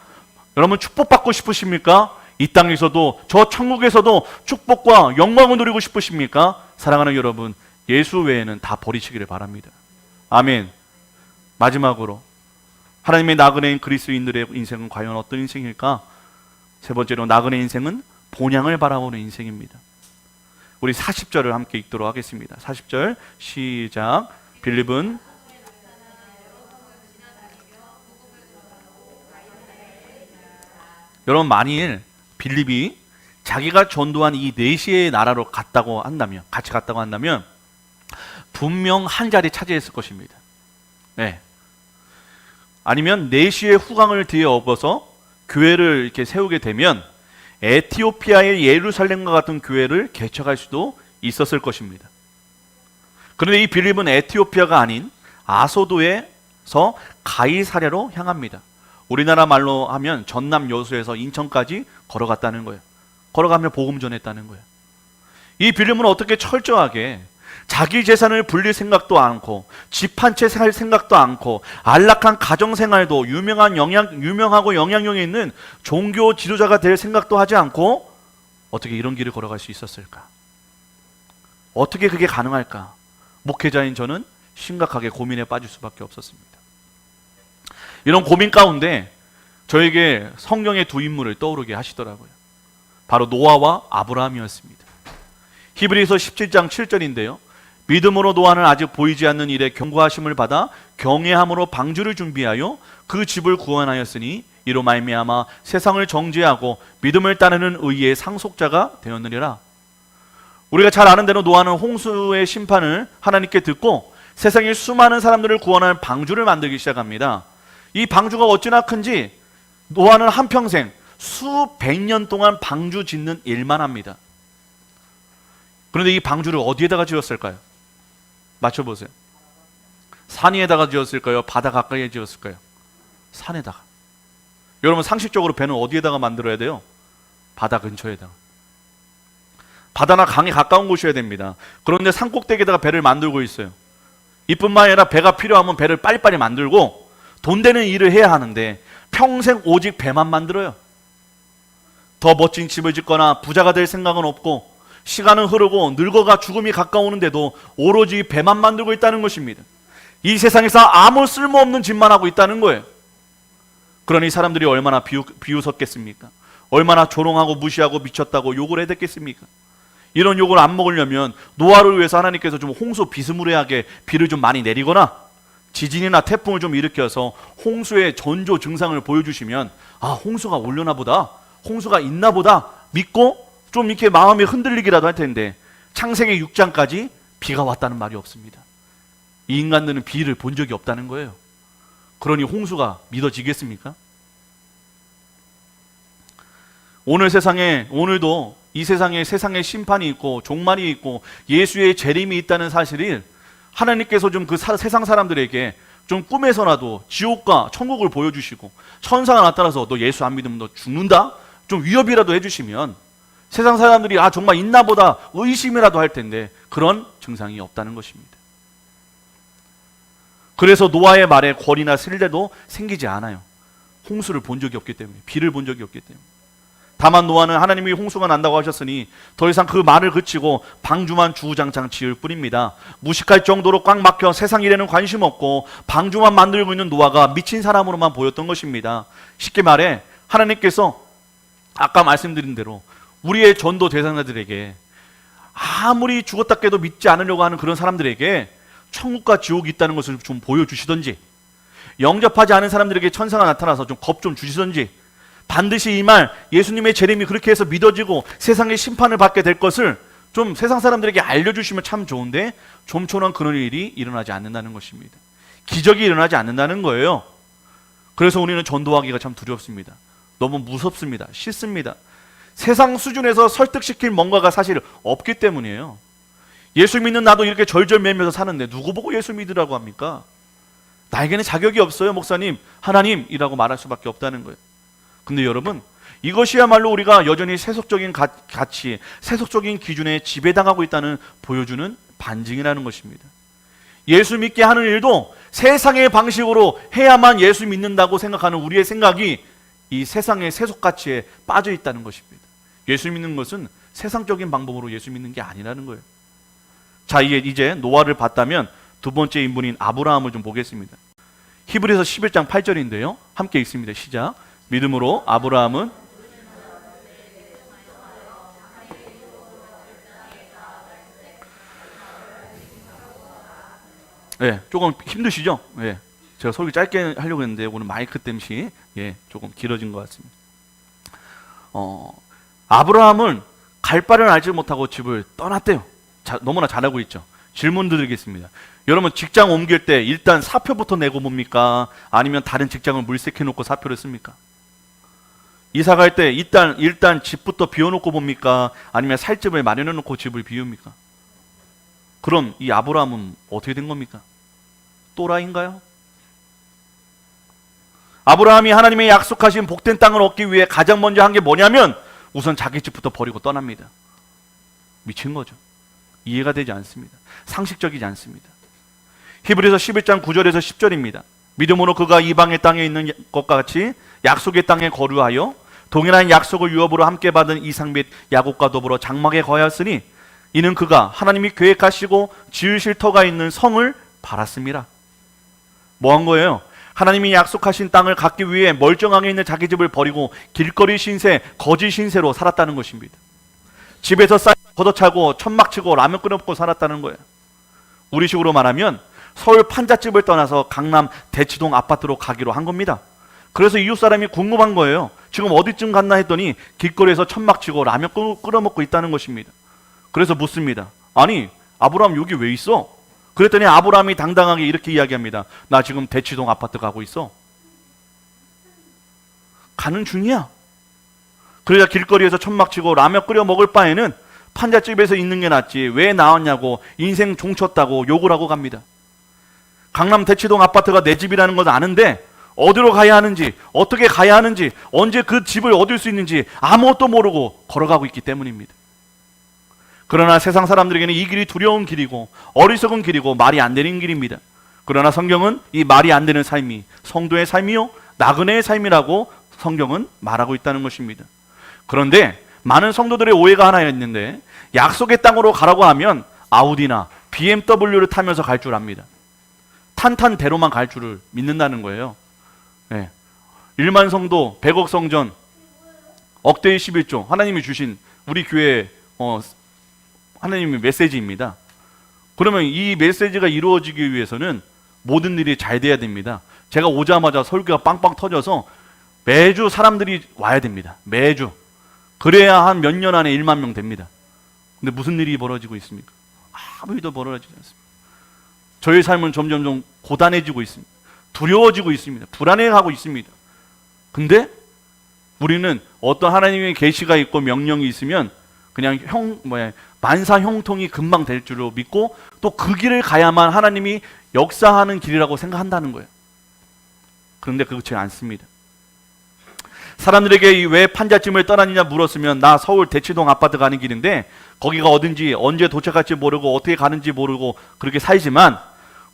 여러분, 축복받고 싶으십니까? 이 땅에서도 저 천국에서도 축복과 영광을 누리고 싶으십니까? 사랑하는 여러분, 예수 외에는 다 버리시기를 바랍니다. 아멘. 마지막으로 하나님의 나그네인 그리스도인들의 인생은 과연 어떤 인생일까? 세 번째로, 나그네 인생은 본향을 바라보는 인생입니다. 우리 40절을 함께 읽도록 하겠습니다. 40절 시작. 빌립은 여러분, 만일 빌립이 자기가 전도한 이 네시의 나라로 같이 갔다고 한다면 분명 한 자리 차지했을 것입니다. 네. 아니면 네시의 후광을 뒤에 업어서 교회를 이렇게 세우게 되면 에티오피아의 예루살렘과 같은 교회를 개척할 수도 있었을 것입니다. 그런데 이 빌립은 에티오피아가 아닌 아소도에서 가이사랴로 향합니다. 우리나라 말로 하면 전남 여수에서 인천까지 걸어갔다는 거예요. 걸어가며 복음 전했다는 거예요. 이 빌립은 어떻게 철저하게 자기 재산을 불릴 생각도 않고 집 한 채 살 생각도 않고 안락한 가정생활도 유명하고 영향력이 있는 종교 지도자가 될 생각도 하지 않고 어떻게 이런 길을 걸어갈 수 있었을까? 어떻게 그게 가능할까? 목회자인 저는 심각하게 고민에 빠질 수밖에 없었습니다. 이런 고민 가운데 저에게 성경의 두 인물을 떠오르게 하시더라고요. 바로 노아와 아브라함이었습니다. 히브리서 17장 7절인데요. 믿음으로 노아는 아직 보이지 않는 일에 경고하심을 받아 경외함으로 방주를 준비하여 그 집을 구원하였으니 이로 말미암아 세상을 정죄하고 믿음을 따르는 의의 상속자가 되었느니라. 우리가 잘 아는 대로 노아는 홍수의 심판을 하나님께 듣고 세상의 수많은 사람들을 구원할 방주를 만들기 시작합니다. 이 방주가 어찌나 큰지 노아는 한평생 수백 년 동안 방주 짓는 일만 합니다. 그런데 이 방주를 어디에다가 지었을까요? 맞춰보세요. 산 위에다가 지었을까요? 바다 가까이에 지었을까요? 산에다가. 여러분, 상식적으로 배는 어디에다가 만들어야 돼요? 바다 근처에다가. 바다나 강에 가까운 곳이어야 됩니다. 그런데 산꼭대기에다가 배를 만들고 있어요. 이뿐만 아니라 배가 필요하면 배를 빨리빨리 만들고 돈 되는 일을 해야 하는데 평생 오직 배만 만들어요. 더 멋진 집을 짓거나 부자가 될 생각은 없고 시간은 흐르고 늙어가 죽음이 가까우는데도 오로지 배만 만들고 있다는 것입니다. 이 세상에서 아무 쓸모없는 짓만 하고 있다는 거예요. 그러니 사람들이 얼마나 비웃었겠습니까? 얼마나 조롱하고 무시하고 미쳤다고 욕을 해댔겠습니까? 이런 욕을 안 먹으려면 노아를 위해서 하나님께서 좀 홍수 비스무리하게 비를 좀 많이 내리거나 지진이나 태풍을 좀 일으켜서 홍수의 전조 증상을 보여주시면 아, 홍수가 오려나 보다, 홍수가 있나 보다 믿고 좀 이렇게 마음이 흔들리기라도 할 텐데 창세기 6장까지 비가 왔다는 말이 없습니다. 이 인간들은 비를 본 적이 없다는 거예요. 그러니 홍수가 믿어지겠습니까? 오늘도 이 세상에 세상의 심판이 있고 종말이 있고 예수의 재림이 있다는 사실을 하나님께서 좀 그 세상 사람들에게 좀 꿈에서라도 지옥과 천국을 보여주시고 천사가 나타나서 너 예수 안 믿으면 너 죽는다? 좀 위협이라도 해주시면 세상 사람들이 아, 정말 있나 보다 의심이라도 할 텐데 그런 증상이 없다는 것입니다. 그래서 노아의 말에 권위나 신뢰도 생기지 않아요. 홍수를 본 적이 없기 때문에, 비를 본 적이 없기 때문에. 다만 노아는 하나님이 홍수가 난다고 하셨으니 더 이상 그 말을 그치고 방주만 주구장창 지을 뿐입니다. 무식할 정도로 꽉 막혀 세상 일에는 관심 없고 방주만 만들고 있는 노아가 미친 사람으로만 보였던 것입니다. 쉽게 말해 하나님께서 아까 말씀드린 대로 우리의 전도 대상자들에게 아무리 죽었다 깨도 믿지 않으려고 하는 그런 사람들에게 천국과 지옥이 있다는 것을 좀 보여주시던지, 영접하지 않은 사람들에게 천사가 나타나서 좀 겁 좀 주시던지, 반드시 이 말 예수님의 재림이 그렇게 해서 믿어지고 세상의 심판을 받게 될 것을 좀 세상 사람들에게 알려주시면 참 좋은데 좀처럼 그런 일이 일어나지 않는다는 것입니다. 기적이 일어나지 않는다는 거예요. 그래서 우리는 전도하기가 참 두렵습니다. 너무 무섭습니다. 싫습니다. 세상 수준에서 설득시킬 뭔가가 사실 없기 때문이에요. 예수 믿는 나도 이렇게 절절매면서 사는데 누구 보고 예수 믿으라고 합니까? 나에게는 자격이 없어요, 목사님, 하나님이라고 말할 수밖에 없다는 거예요. 근데 여러분, 이것이야말로 우리가 여전히 세속적인 가치, 세속적인 기준에 지배당하고 있다는 보여주는 반증이라는 것입니다. 예수 믿게 하는 일도 세상의 방식으로 해야만 예수 믿는다고 생각하는 우리의 생각이 이 세상의 세속 가치에 빠져 있다는 것입니다. 예수 믿는 것은 세상적인 방법으로 예수 믿는 게 아니라는 거예요. 자, 이제 노아를 봤다면 두 번째 인물인 아브라함을 좀 보겠습니다. 히브리서 11장 8절인데요. 함께 읽습니다. 시작. 믿음으로 아브라함은 예, 조금 힘드시죠? 예. 제가 설교 짧게 하려고 했는데 오늘 마이크 땜시 조금 길어진 것 같습니다. 아브라함은 갈 바를 알지 못하고 집을 떠났대요. 너무나 잘 알고 있죠. 질문 드리겠습니다. 여러분 직장 옮길 때 일단 사표부터 내고 봅니까? 아니면 다른 직장을 물색해 놓고 사표를 씁니까? 이사 갈 때 일단 집부터 비워놓고 봅니까? 아니면 살 집을 마련해 놓고 집을 비웁니까? 그럼 이 아브라함은 어떻게 된 겁니까? 또라이인가요? 아브라함이 하나님의 약속하신 복된 땅을 얻기 위해 가장 먼저 한 게 뭐냐면 우선 자기 집부터 버리고 떠납니다. 미친 거죠. 이해가 되지 않습니다. 상식적이지 않습니다. 히브리서 11장 9절에서 10절입니다. 믿음으로 그가 이방의 땅에 있는 것과 같이 약속의 땅에 거류하여 동일한 약속을 유업으로 함께 받은 이삭 및 야곱과 더불어 장막에 거하였으니 이는 그가 하나님이 계획하시고 지으실 터가 있는 성을 바랐습니다. 뭐 한 거예요? 하나님이 약속하신 땅을 갖기 위해 멀쩡하게 있는 자기 집을 버리고 길거리 신세, 거짓 신세로 살았다는 것입니다. 집에서 쌀 걷어차고 천막 치고 라면 끓여 먹고 살았다는 거예요. 우리식으로 말하면 서울 판잣집을 떠나서 강남 대치동 아파트로 가기로 한 겁니다. 그래서 이웃 사람이 궁금한 거예요. 지금 어디쯤 갔나 했더니 길거리에서 천막 치고 라면 끓여 먹고 있다는 것입니다. 그래서 묻습니다. 아니 아브라함 여기 왜 있어? 그랬더니 아브라함이 당당하게 이렇게 이야기합니다. 나 지금 대치동 아파트 가고 있어. 가는 중이야. 그러자 길거리에서 천막 치고 라면 끓여 먹을 바에는 판잣집에서 있는 게 낫지 왜 나왔냐고 인생 종쳤다고 욕을 하고 갑니다. 강남 대치동 아파트가 내 집이라는 걸 아는데 어디로 가야 하는지 어떻게 가야 하는지 언제 그 집을 얻을 수 있는지 아무것도 모르고 걸어가고 있기 때문입니다. 그러나 세상 사람들에게는 이 길이 두려운 길이고 어리석은 길이고 말이 안 되는 길입니다. 그러나 성경은 이 말이 안 되는 삶이 성도의 삶이요 나그네의 삶이라고 성경은 말하고 있다는 것입니다. 그런데 많은 성도들의 오해가 하나 있는데 약속의 땅으로 가라고 하면 아우디나 BMW를 타면서 갈 줄 압니다. 탄탄대로만 갈 줄을 믿는다는 거예요. 1만 성도 100억 성전 억대의 11조 하나님이 주신 우리 교회 하나님의 메시지입니다. 그러면 이 메시지가 이루어지기 위해서는 모든 일이 잘 돼야 됩니다. 제가 오자마자 설교가 빵빵 터져서 매주 사람들이 와야 됩니다. 매주. 그래야 한 몇 년 안에 1만 명 됩니다. 근데 무슨 일이 벌어지고 있습니까? 아무 일도 벌어지지 않습니다. 저희 삶은 점점 고단해지고 있습니다. 두려워지고 있습니다. 불안해하고 있습니다. 근데 우리는 어떤 하나님의 계시가 있고 명령이 있으면 그냥 만사 형통이 금방 될 줄로 믿고 또 그 길을 가야만 하나님이 역사하는 길이라고 생각한다는 거예요. 그런데 그렇지 않습니다. 사람들에게 왜 판잣집을 떠나느냐 물었으면 나 서울 대치동 아파트 가는 길인데 거기가 어딘지 언제 도착할지 모르고 어떻게 가는지 모르고 그렇게 살지만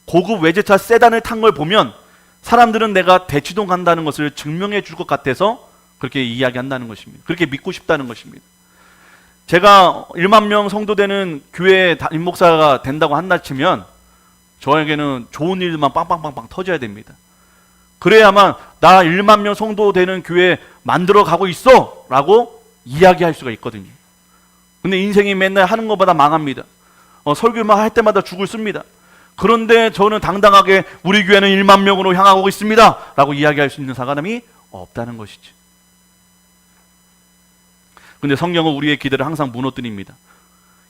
고급 외제차 세단을 탄 걸 보면 사람들은 내가 대치동 간다는 것을 증명해 줄 것 같아서 그렇게 이야기한다는 것입니다. 그렇게 믿고 싶다는 것입니다. 제가 1만 명 성도 되는 교회 담임 목사가 된다고 한다 치면 저에게는 좋은 일만 빵빵빵빵 터져야 됩니다. 그래야만 나 1만 명 성도 되는 교회 만들어 가고 있어 라고 이야기할 수가 있거든요. 근데 인생이 맨날 하는 것보다 망합니다. 설교만 할 때마다 죽을 씁니다. 그런데 저는 당당하게 우리 교회는 1만 명으로 향하고 있습니다 라고 이야기할 수 있는 사람이 없다는 것이죠. 근데 성경은 우리의 기대를 항상 무너뜨립니다.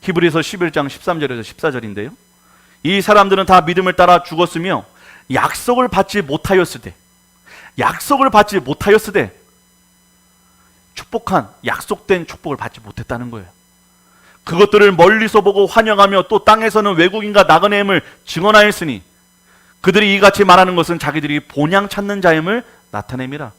히브리서 11장 13절에서 14절인데요. 이 사람들은 다 믿음을 따라 죽었으며 약속을 받지 못하였으되 축복한 약속된 축복을 받지 못했다는 거예요. 그것들을 멀리서 보고 환영하며 또 땅에서는 외국인과 나그네임을 증언하였으니 그들이 이같이 말하는 것은 자기들이 본향 찾는 자임을 나타냅니다.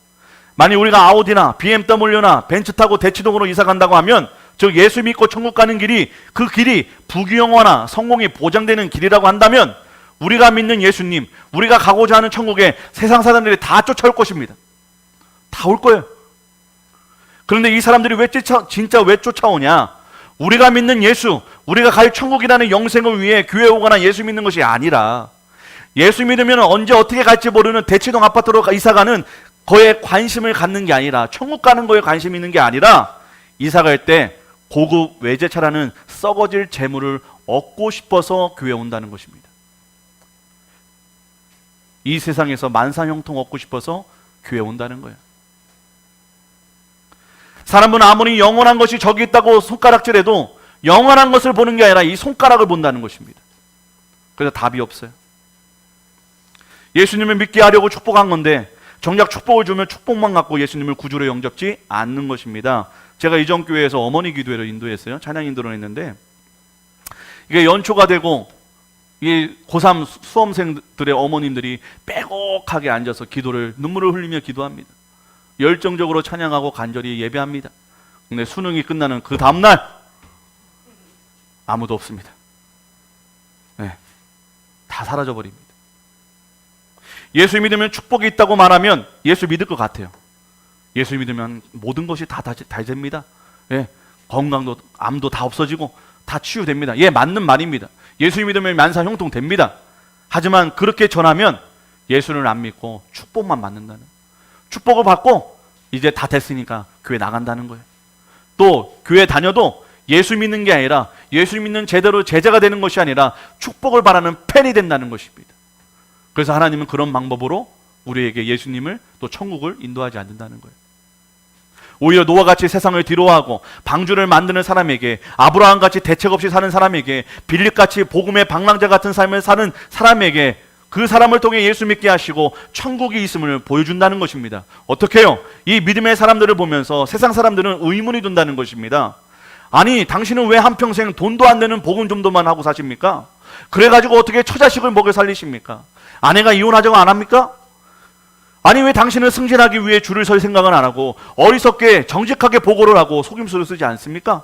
만약 우리가 아우디나 BMW나 벤츠 타고 대치동으로 이사 간다고 하면 즉 예수 믿고 천국 가는 길이 그 길이 부귀영화나 성공이 보장되는 길이라고 한다면 우리가 믿는 예수님, 우리가 가고자 하는 천국에 세상 사람들이 다 쫓아올 것입니다. 다 올 거예요. 그런데 이 사람들이 진짜 왜 쫓아오냐? 우리가 믿는 예수, 우리가 갈 천국이라는 영생을 위해 교회 오거나 예수 믿는 것이 아니라 예수 믿으면 언제 어떻게 갈지 모르는 대치동 아파트로 이사가는 거에 관심을 갖는 게 아니라 천국 가는 거에 관심 있는 게 아니라 이사 갈 때 고급 외제차라는 썩어질 재물을 얻고 싶어서 교회 온다는 것입니다. 이 세상에서 만사형통 얻고 싶어서 교회 온다는 거예요. 사람은 아무리 영원한 것이 저기 있다고 손가락질해도 영원한 것을 보는 게 아니라 이 손가락을 본다는 것입니다. 그래서 답이 없어요. 예수님을 믿게 하려고 축복한 건데 정작 축복을 주면 축복만 갖고 예수님을 구주로 영접지 않는 것입니다. 제가 이전 교회에서 어머니 기도회를 인도했어요. 찬양 인도를 했는데 이게 연초가 되고 이 고3 수험생들의 어머님들이 빼곡하게 앉아서 기도를 눈물을 흘리며 기도합니다. 열정적으로 찬양하고 간절히 예배합니다. 근데 수능이 끝나는 그 다음날 아무도 없습니다. 네, 다 사라져버립니다. 예수 믿으면 축복이 있다고 말하면 예수 믿을 것 같아요. 예수 믿으면 모든 것이 다 됩니다. 예, 건강도 암도 다 없어지고 다 치유됩니다. 예, 맞는 말입니다. 예수 믿으면 만사형통 됩니다. 하지만 그렇게 전하면 예수를 안 믿고 축복만 받는다는, 축복을 받고 이제 다 됐으니까 교회 나간다는 거예요. 또 교회 다녀도 예수 믿는 게 아니라 예수 믿는 제대로 제자가 되는 것이 아니라 축복을 바라는 팬이 된다는 것입니다. 그래서 하나님은 그런 방법으로 우리에게 예수님을 또 천국을 인도하지 않는다는 거예요. 오히려 노아같이 세상을 뒤로하고 방주를 만드는 사람에게, 아브라함같이 대책 없이 사는 사람에게, 빌립같이 복음의 방랑자 같은 삶을 사는 사람에게 그 사람을 통해 예수 믿게 하시고 천국이 있음을 보여준다는 것입니다. 어떻게 해요? 이 믿음의 사람들을 보면서 세상 사람들은 의문이 든다는 것입니다. 아니, 당신은 왜 한평생 돈도 안 되는 복음 전도만 하고 사십니까? 그래가지고 어떻게 처자식을 먹여 살리십니까? 아내가 이혼하자고 안 합니까? 아니, 왜 당신은 승진하기 위해 줄을 설 생각은 안 하고 어리석게 정직하게 보고를 하고 속임수를 쓰지 않습니까?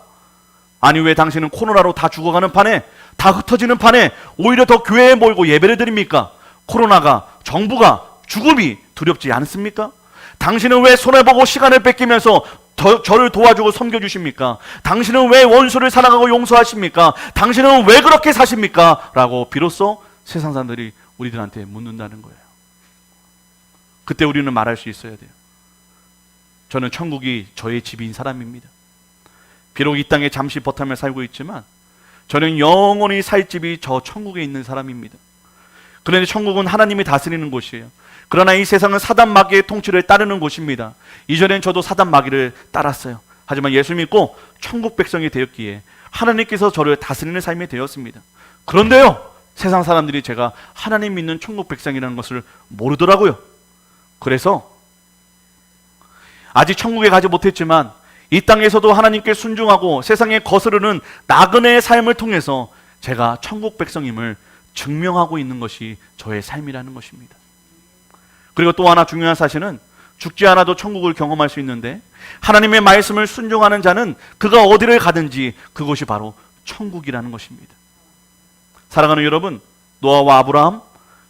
아니, 왜 당신은 코로나로 다 죽어가는 판에, 다 흩어지는 판에 오히려 더 교회에 모이고 예배를 드립니까? 코로나가, 정부가, 죽음이 두렵지 않습니까? 당신은 왜 손해보고 시간을 뺏기면서 저를 도와주고 섬겨주십니까? 당신은 왜 원수를 사랑하고 용서하십니까? 당신은 왜 그렇게 사십니까? 라고 비로소 세상 사람들이 우리들한테 묻는다는 거예요. 그때 우리는 말할 수 있어야 돼요. 저는 천국이 저의 집인 사람입니다. 비록 이 땅에 잠시 버타며 살고 있지만 저는 영원히 살 집이 저 천국에 있는 사람입니다. 그런데 천국은 하나님이 다스리는 곳이에요. 그러나 이 세상은 사단 마귀의 통치를 따르는 곳입니다. 이전엔 저도 사단 마귀를 따랐어요. 하지만 예수 믿고 천국 백성이 되었기에 하나님께서 저를 다스리는 삶이 되었습니다. 그런데요, 세상 사람들이 제가 하나님 믿는 천국 백성이라는 것을 모르더라고요. 그래서 아직 천국에 가지 못했지만 이 땅에서도 하나님께 순종하고 세상에 거스르는 나그네의 삶을 통해서 제가 천국 백성임을 증명하고 있는 것이 저의 삶이라는 것입니다. 그리고 또 하나 중요한 사실은 죽지 않아도 천국을 경험할 수 있는데 하나님의 말씀을 순종하는 자는 그가 어디를 가든지 그곳이 바로 천국이라는 것입니다. 사랑하는 여러분, 노아와 아브라함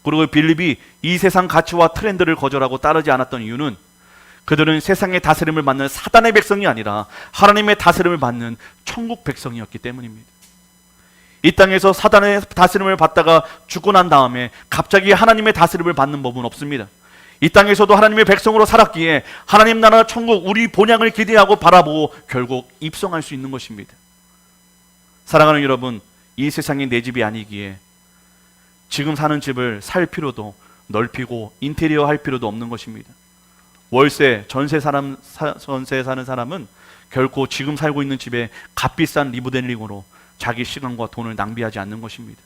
그리고 빌립이 이 세상 가치와 트렌드를 거절하고 따르지 않았던 이유는 그들은 세상의 다스림을 받는 사단의 백성이 아니라 하나님의 다스림을 받는 천국 백성이었기 때문입니다. 이 땅에서 사단의 다스림을 받다가 죽고 난 다음에 갑자기 하나님의 다스림을 받는 법은 없습니다. 이 땅에서도 하나님의 백성으로 살았기에 하나님 나라 천국 우리 본향을 기대하고 바라보고 결국 입성할 수 있는 것입니다. 사랑하는 여러분, 이 세상이 내 집이 아니기에 지금 사는 집을 살 필요도 넓히고 인테리어 할 필요도 없는 것입니다. 월세, 전세 사는 사람은 결코 지금 살고 있는 집에 값비싼 리모델링으로 자기 시간과 돈을 낭비하지 않는 것입니다.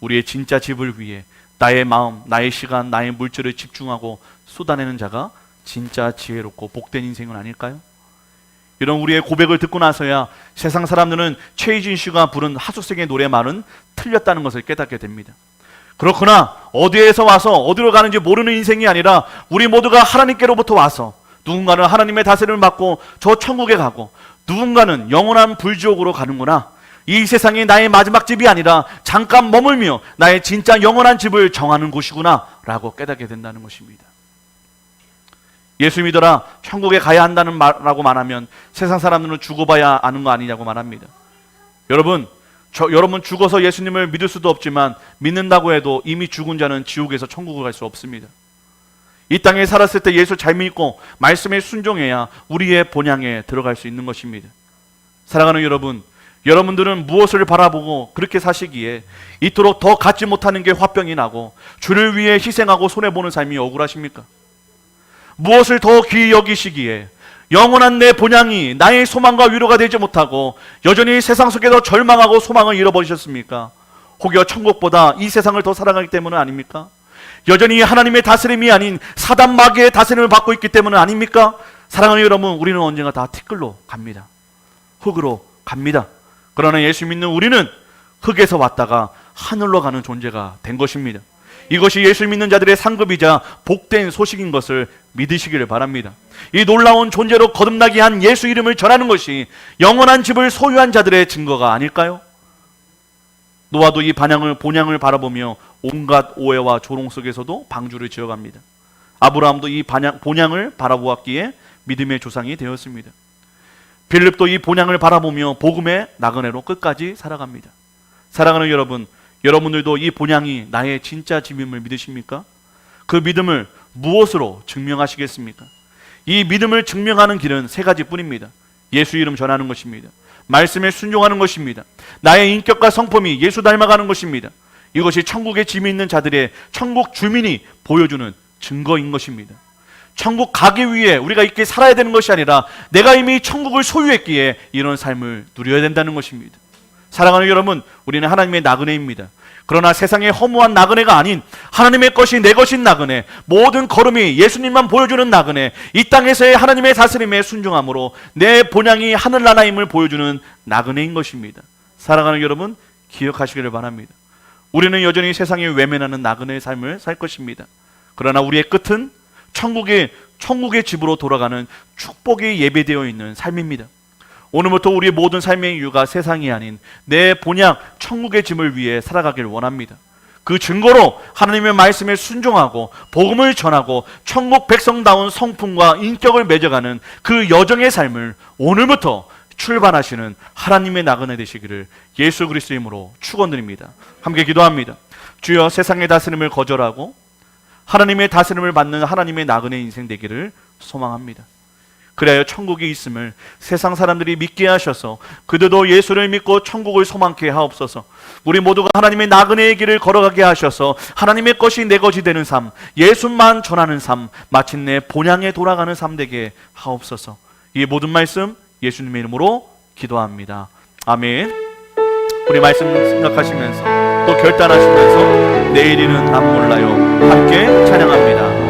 우리의 진짜 집을 위해 나의 마음, 나의 시간, 나의 물질을 집중하고 쏟아내는 자가 진짜 지혜롭고 복된 인생은 아닐까요? 이런 우리의 고백을 듣고 나서야 세상 사람들은 최희진 씨가 부른 하숙생의 노래말은 틀렸다는 것을 깨닫게 됩니다. 그렇구나, 어디에서 와서 어디로 가는지 모르는 인생이 아니라 우리 모두가 하나님께로부터 와서 누군가는 하나님의 다스림을 받고 저 천국에 가고 누군가는 영원한 불지옥으로 가는구나. 이 세상이 나의 마지막 집이 아니라 잠깐 머물며 나의 진짜 영원한 집을 정하는 곳이구나 라고 깨닫게 된다는 것입니다. 예수 믿어라, 천국에 가야 한다는 말라고 말하면 세상 사람들은 죽어봐야 아는 거 아니냐고 말합니다. 여러분 죽어서 예수님을 믿을 수도 없지만 믿는다고 해도 이미 죽은 자는 지옥에서 천국을 갈 수 없습니다. 이 땅에 살았을 때 예수 잘 믿고 말씀에 순종해야 우리의 본향에 들어갈 수 있는 것입니다. 사랑하는 여러분, 여러분들은 무엇을 바라보고 그렇게 사시기에 이토록 더 갖지 못하는 게 화병이 나고 주를 위해 희생하고 손해보는 삶이 억울하십니까? 무엇을 더 귀히 여기시기에 영원한 내 본향이 나의 소망과 위로가 되지 못하고 여전히 세상 속에서 절망하고 소망을 잃어버리셨습니까? 혹여 천국보다 이 세상을 더 사랑하기 때문은 아닙니까? 여전히 하나님의 다스림이 아닌 사단 마귀의 다스림을 받고 있기 때문은 아닙니까? 사랑하는 여러분, 우리는 언젠가 다 티끌로 갑니다. 흙으로 갑니다. 그러나 예수 믿는 우리는 흙에서 왔다가 하늘로 가는 존재가 된 것입니다. 이것이 예수 믿는 자들의 상급이자 복된 소식인 것을 믿으시기를 바랍니다. 이 놀라운 존재로 거듭나게 한 예수 이름을 전하는 것이 영원한 집을 소유한 자들의 증거가 아닐까요? 노아도 이 본향을 바라보며 온갖 오해와 조롱 속에서도 방주를 지어갑니다. 아브라함도 이 본향을 바라보았기에 믿음의 조상이 되었습니다. 빌립도 이 본향을 바라보며 복음의 나그네로 끝까지 살아갑니다. 사랑하는 여러분, 여러분들도 이 본향이 나의 진짜 집임을 믿으십니까? 그 믿음을 무엇으로 증명하시겠습니까? 이 믿음을 증명하는 길은 세 가지뿐입니다. 예수 이름 전하는 것입니다. 말씀에 순종하는 것입니다. 나의 인격과 성품이 예수 닮아가는 것입니다. 이것이 천국에 짐이 있는 자들의 천국 주민이 보여주는 증거인 것입니다. 천국 가기 위해 우리가 이렇게 살아야 되는 것이 아니라 내가 이미 천국을 소유했기에 이런 삶을 누려야 된다는 것입니다. 사랑하는 여러분, 우리는 하나님의 나그네입니다. 그러나 세상의 허무한 나그네가 아닌 하나님의 것이 내 것인 나그네, 모든 걸음이 예수님만 보여주는 나그네, 이 땅에서의 하나님의 다스림에 순종함으로 내 본향이 하늘나라임을 보여주는 나그네인 것입니다. 사랑하는 여러분, 기억하시기를 바랍니다. 우리는 여전히 세상에 외면하는 나그네의 삶을 살 것입니다. 그러나 우리의 끝은 천국의 집으로 돌아가는 축복이 예배되어 있는 삶입니다. 오늘부터 우리의 모든 삶의 이유가 세상이 아닌 내 본향 천국의 짐을 위해 살아가길 원합니다. 그 증거로 하나님의 말씀에 순종하고 복음을 전하고 천국 백성다운 성품과 인격을 맺어가는 그 여정의 삶을 오늘부터 출발하시는 하나님의 나그네 되시기를 예수 그리스도의 이름으로 축원드립니다. 함께 기도합니다. 주여, 세상의 다스림을 거절하고 하나님의 다스림을 받는 하나님의 나그네 인생 되기를 소망합니다. 그래야 천국이 있음을 세상 사람들이 믿게 하셔서 그들도 예수를 믿고 천국을 소망케 하옵소서. 우리 모두가 하나님의 나그네의 길을 걸어가게 하셔서 하나님의 것이 내 것이 되는 삶, 예수만 전하는 삶, 마침내 본향에 돌아가는 삶 되게 하옵소서. 이 모든 말씀 예수님의 이름으로 기도합니다. 아멘. 우리 말씀 생각하시면서 또 결단하시면서 내일이는 난 몰라요 함께 찬양합니다.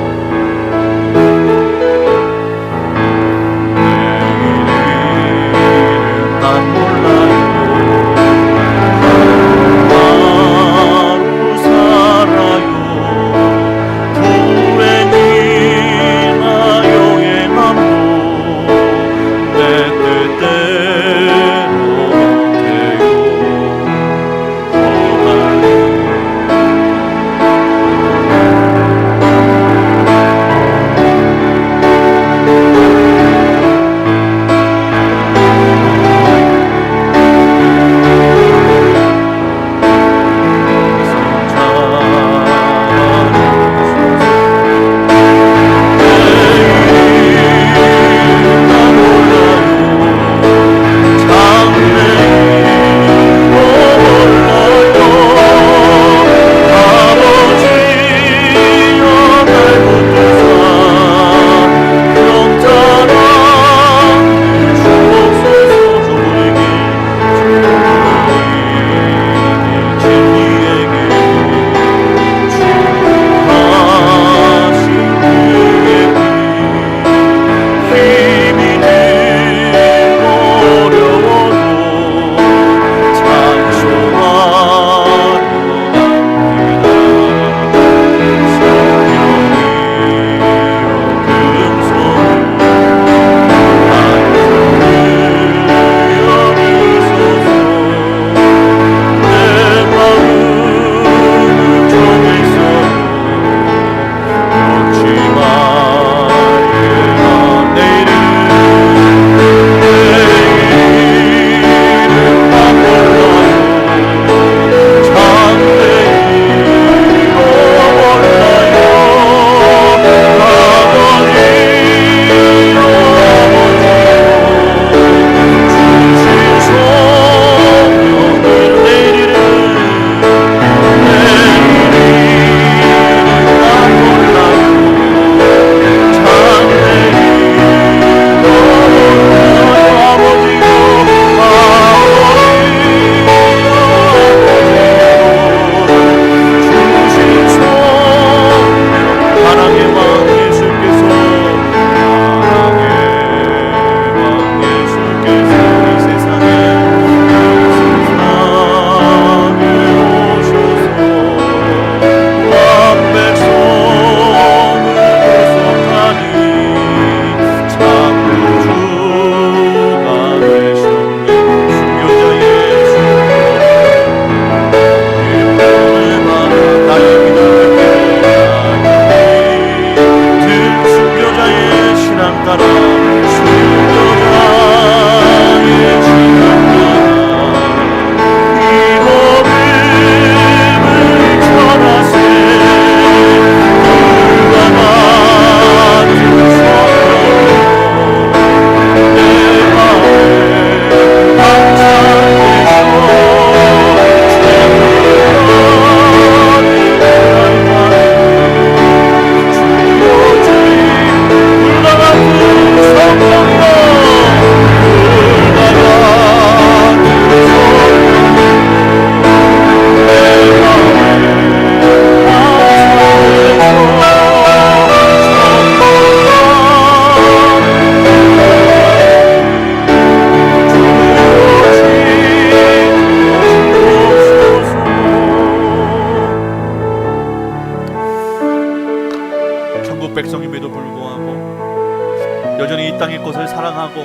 사랑하고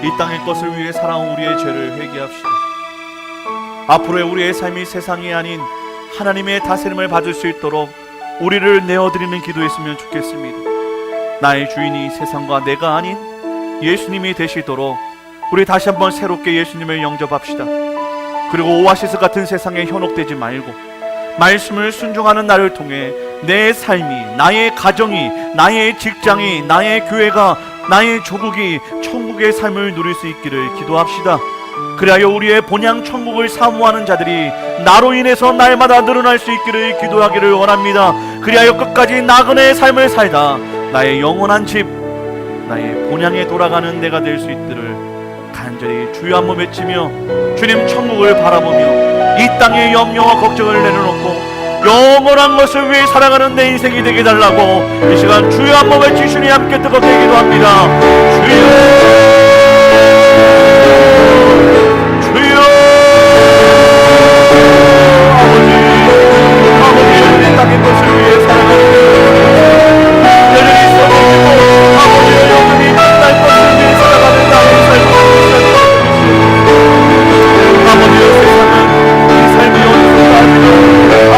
이 땅의 것을 위해 살아온 우리의 죄를 회개합시다. 앞으로의 우리의 삶이 세상이 아닌 하나님의 다스림을 받을 수 있도록 우리를 내어드리는 기도했으면 좋겠습니다. 나의 주인이 세상과 내가 아닌 예수님이 되시도록 우리 다시 한번 새롭게 예수님을 영접합시다. 그리고 오아시스 같은 세상에 현혹되지 말고 말씀을 순종하는 나를 통해 내 삶이, 나의 가정이, 나의 직장이, 나의 교회가, 나의 조국이 천국의 삶을 누릴 수 있기를 기도합시다. 그리하여 우리의 본향 천국을 사모하는 자들이 나로 인해서 날마다 늘어날 수 있기를 기도하기를 원합니다. 그리하여 끝까지 나그네의 삶을 살다 나의 영원한 집, 나의 본향에 돌아가는 내가 될 수 있기를 간절히 주여 한번 외치며 주님 천국을 바라보며 이 땅의 염려와 걱정을 내려놓고 영원한 것을 위해 살아가는 내 인생이 되게 달라고 이 시간 주여 한번 외치 주님 함께 뜨겁게 기도합니다. 주여, 주여, 아버지 이 땅의 것을 위해 살아가는 여전히 써주시고 아버지여 여전히 날 것을 위해 살아가는 나의 삶을 아버지여 세상은 이 삶이 어디서 나지도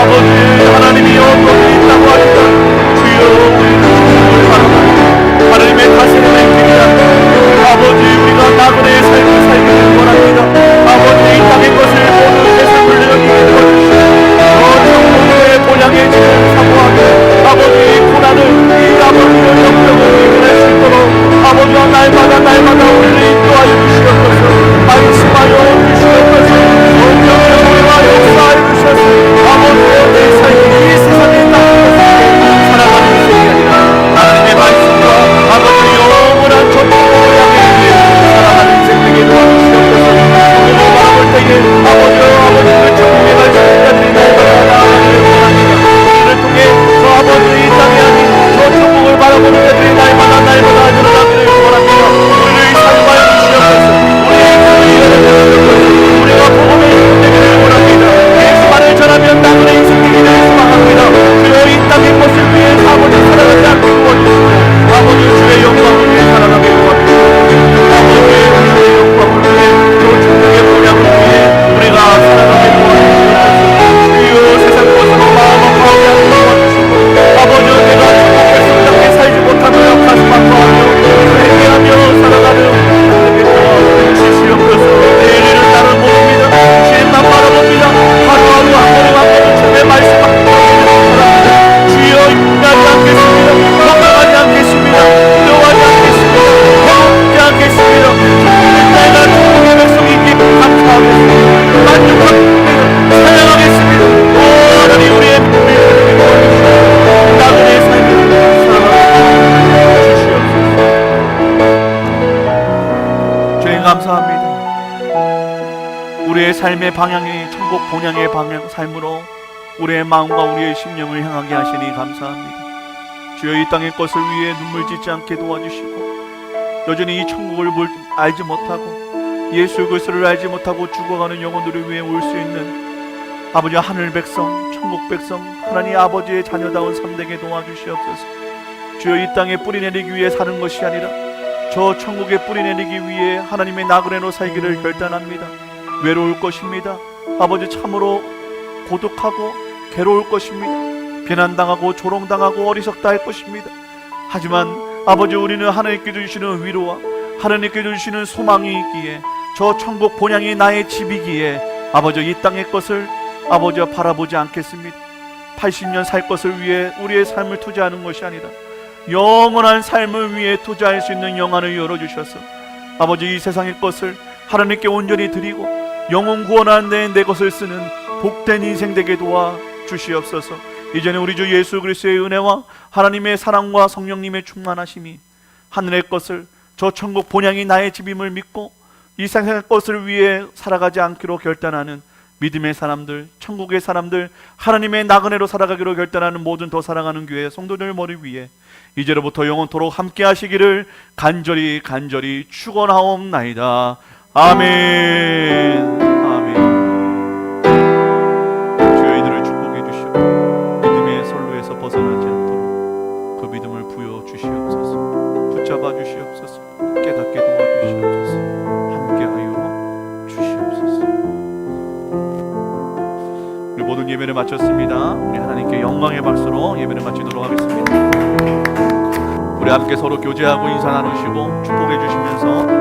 아버지 하나님이 어디에 있다고 하니까 주여 우리는 주님을 바라보고 하나님의 다스림을 기대하며 아버지 우리가 나그네의 삶을 살기를 원합니다. 아버지 이 땅의 것을 모두 세상을 내어주게 되어주시고 천국의 본향의 집을 사모하며 아버지 이 고난을 이 아버지의 역경을 이겨낼 수 있도록 아버지와 날마다 우리를 인도하여 주시옵소서. 말씀하여 주시옵소서. 성령의 우리와 역사하여 주셔서 아버지의 내 삶이 이 세상에 살아가는 인생이 아니라 하나님의 말씀과 아버지 영원한 천국을 향해 살아가는 인생 되게 도와주시옵소서. 천국을 바라볼 때에 아버지 그 천국의 말씀자들이 날마다 나아가기를 원합니다. 우리를 통해 저 아버지 이 땅이 아닌 저 천국을 바라보는 자들이 날마다 늘어나기를 원합니다. 우리를 사용하여 주시옵소서. 우리의 교회를 열어주시옵소서. 우리가 복음의 인생 되기를 원합니다. 예수만을 전하면 나그네 인생 되기를 소망합니다. 주여 이 땅의 것을 위해 아버지 살아가지 않게 도와주시고 아버지 주의 영광을 위해 살아가게 도와주시고 아버지 주의 영광을 위해 저 천국의 본향을 위해 우리가 살아가게 도와주시고 주여 세상 것으로 마음 아파하지 않게 도와주시고 아버지 내가 천국 백성답게 살지 못하며 가슴 아파하며 회개하며 살아가는 하나님의 도와주시옵소서. 내일을 나는 모릅니다. 주님만 바라봅니다. 하루하루 한 걸음 한 걸음 주님의 말씀 주여 인하지 않겠습니다. 건강하지 않겠습니다. 두려워하지 않겠습니다. 해롭지 않겠습니다. 내가 천국의 백성이기에 감사하겠습니다. 만족합니다. 찬양하겠습니다. 오 하나님 우리의 믿음을 드리게 도와주시고 나그네의 삶을 살아가게 주시옵소서. 주님 감사합니다. 우리의 삶의 방향이 천국 본향의 방향 삶으로 우리의 마음과 우리의 심령을 향하게 하시니 감사합니다. 주여 이 땅의 것을 위해 눈물 짓지 않게 도와주시고 여전히 이 천국을 알지 못하고 예수 그리스도를 알지 못하고 죽어가는 영혼들을 위해 올 수 있는 아버지 하늘 백성, 천국 백성, 하나님 아버지의 자녀다운 삶되게 도와주시옵소서. 주여 이 땅에 뿌리내리기 위해 사는 것이 아니라 저 천국에 뿌리내리기 위해 하나님의 나그네로 살기를 결단합니다. 외로울 것입니다. 아버지 참으로 고독하고 괴로울 것입니다. 비난당하고 조롱당하고 어리석다 할 것입니다. 하지만 아버지 우리는 하나님께 주시는 위로와 하나님께 주시는 소망이 있기에 저 천국 본향이 나의 집이기에 아버지 이 땅의 것을 아버지와 바라보지 않겠습니다. 80년 살 것을 위해 우리의 삶을 투자하는 것이 아니라 영원한 삶을 위해 투자할 수 있는 영안을 열어주셔서 아버지 이 세상의 것을 하나님께 온전히 드리고 영혼 구원하는 내 것을 쓰는 복된 인생 되게 도와 주시옵소서. 이제는 우리 주 예수 그리스도의 은혜와 하나님의 사랑과 성령님의 충만하심이 하늘의 것을 저 천국 본향이 나의 집임을 믿고 이 세상의 것을 위해 살아가지 않기로 결단하는 믿음의 사람들, 천국의 사람들, 하나님의 나그네로 살아가기로 결단하는 모든 더 사랑하는 교회 성도들 머리 위에 이제로부터 영원토록 함께 하시기를 간절히 축원하옵나이다. 아멘. 아멘. 주여 이들을 축복해 주시고 믿음의 선로에서 벗어나지 않도록 그 믿음을 부여 주시옵소서. 붙잡아 주시옵소서. 깨닫게 예배를 마쳤습니다. 우리 하나님께 영광의 박수로 예배를 마치도록 하겠습니다. 우리 함께 서로 교제하고 인사 나누시고 축복해 주시면서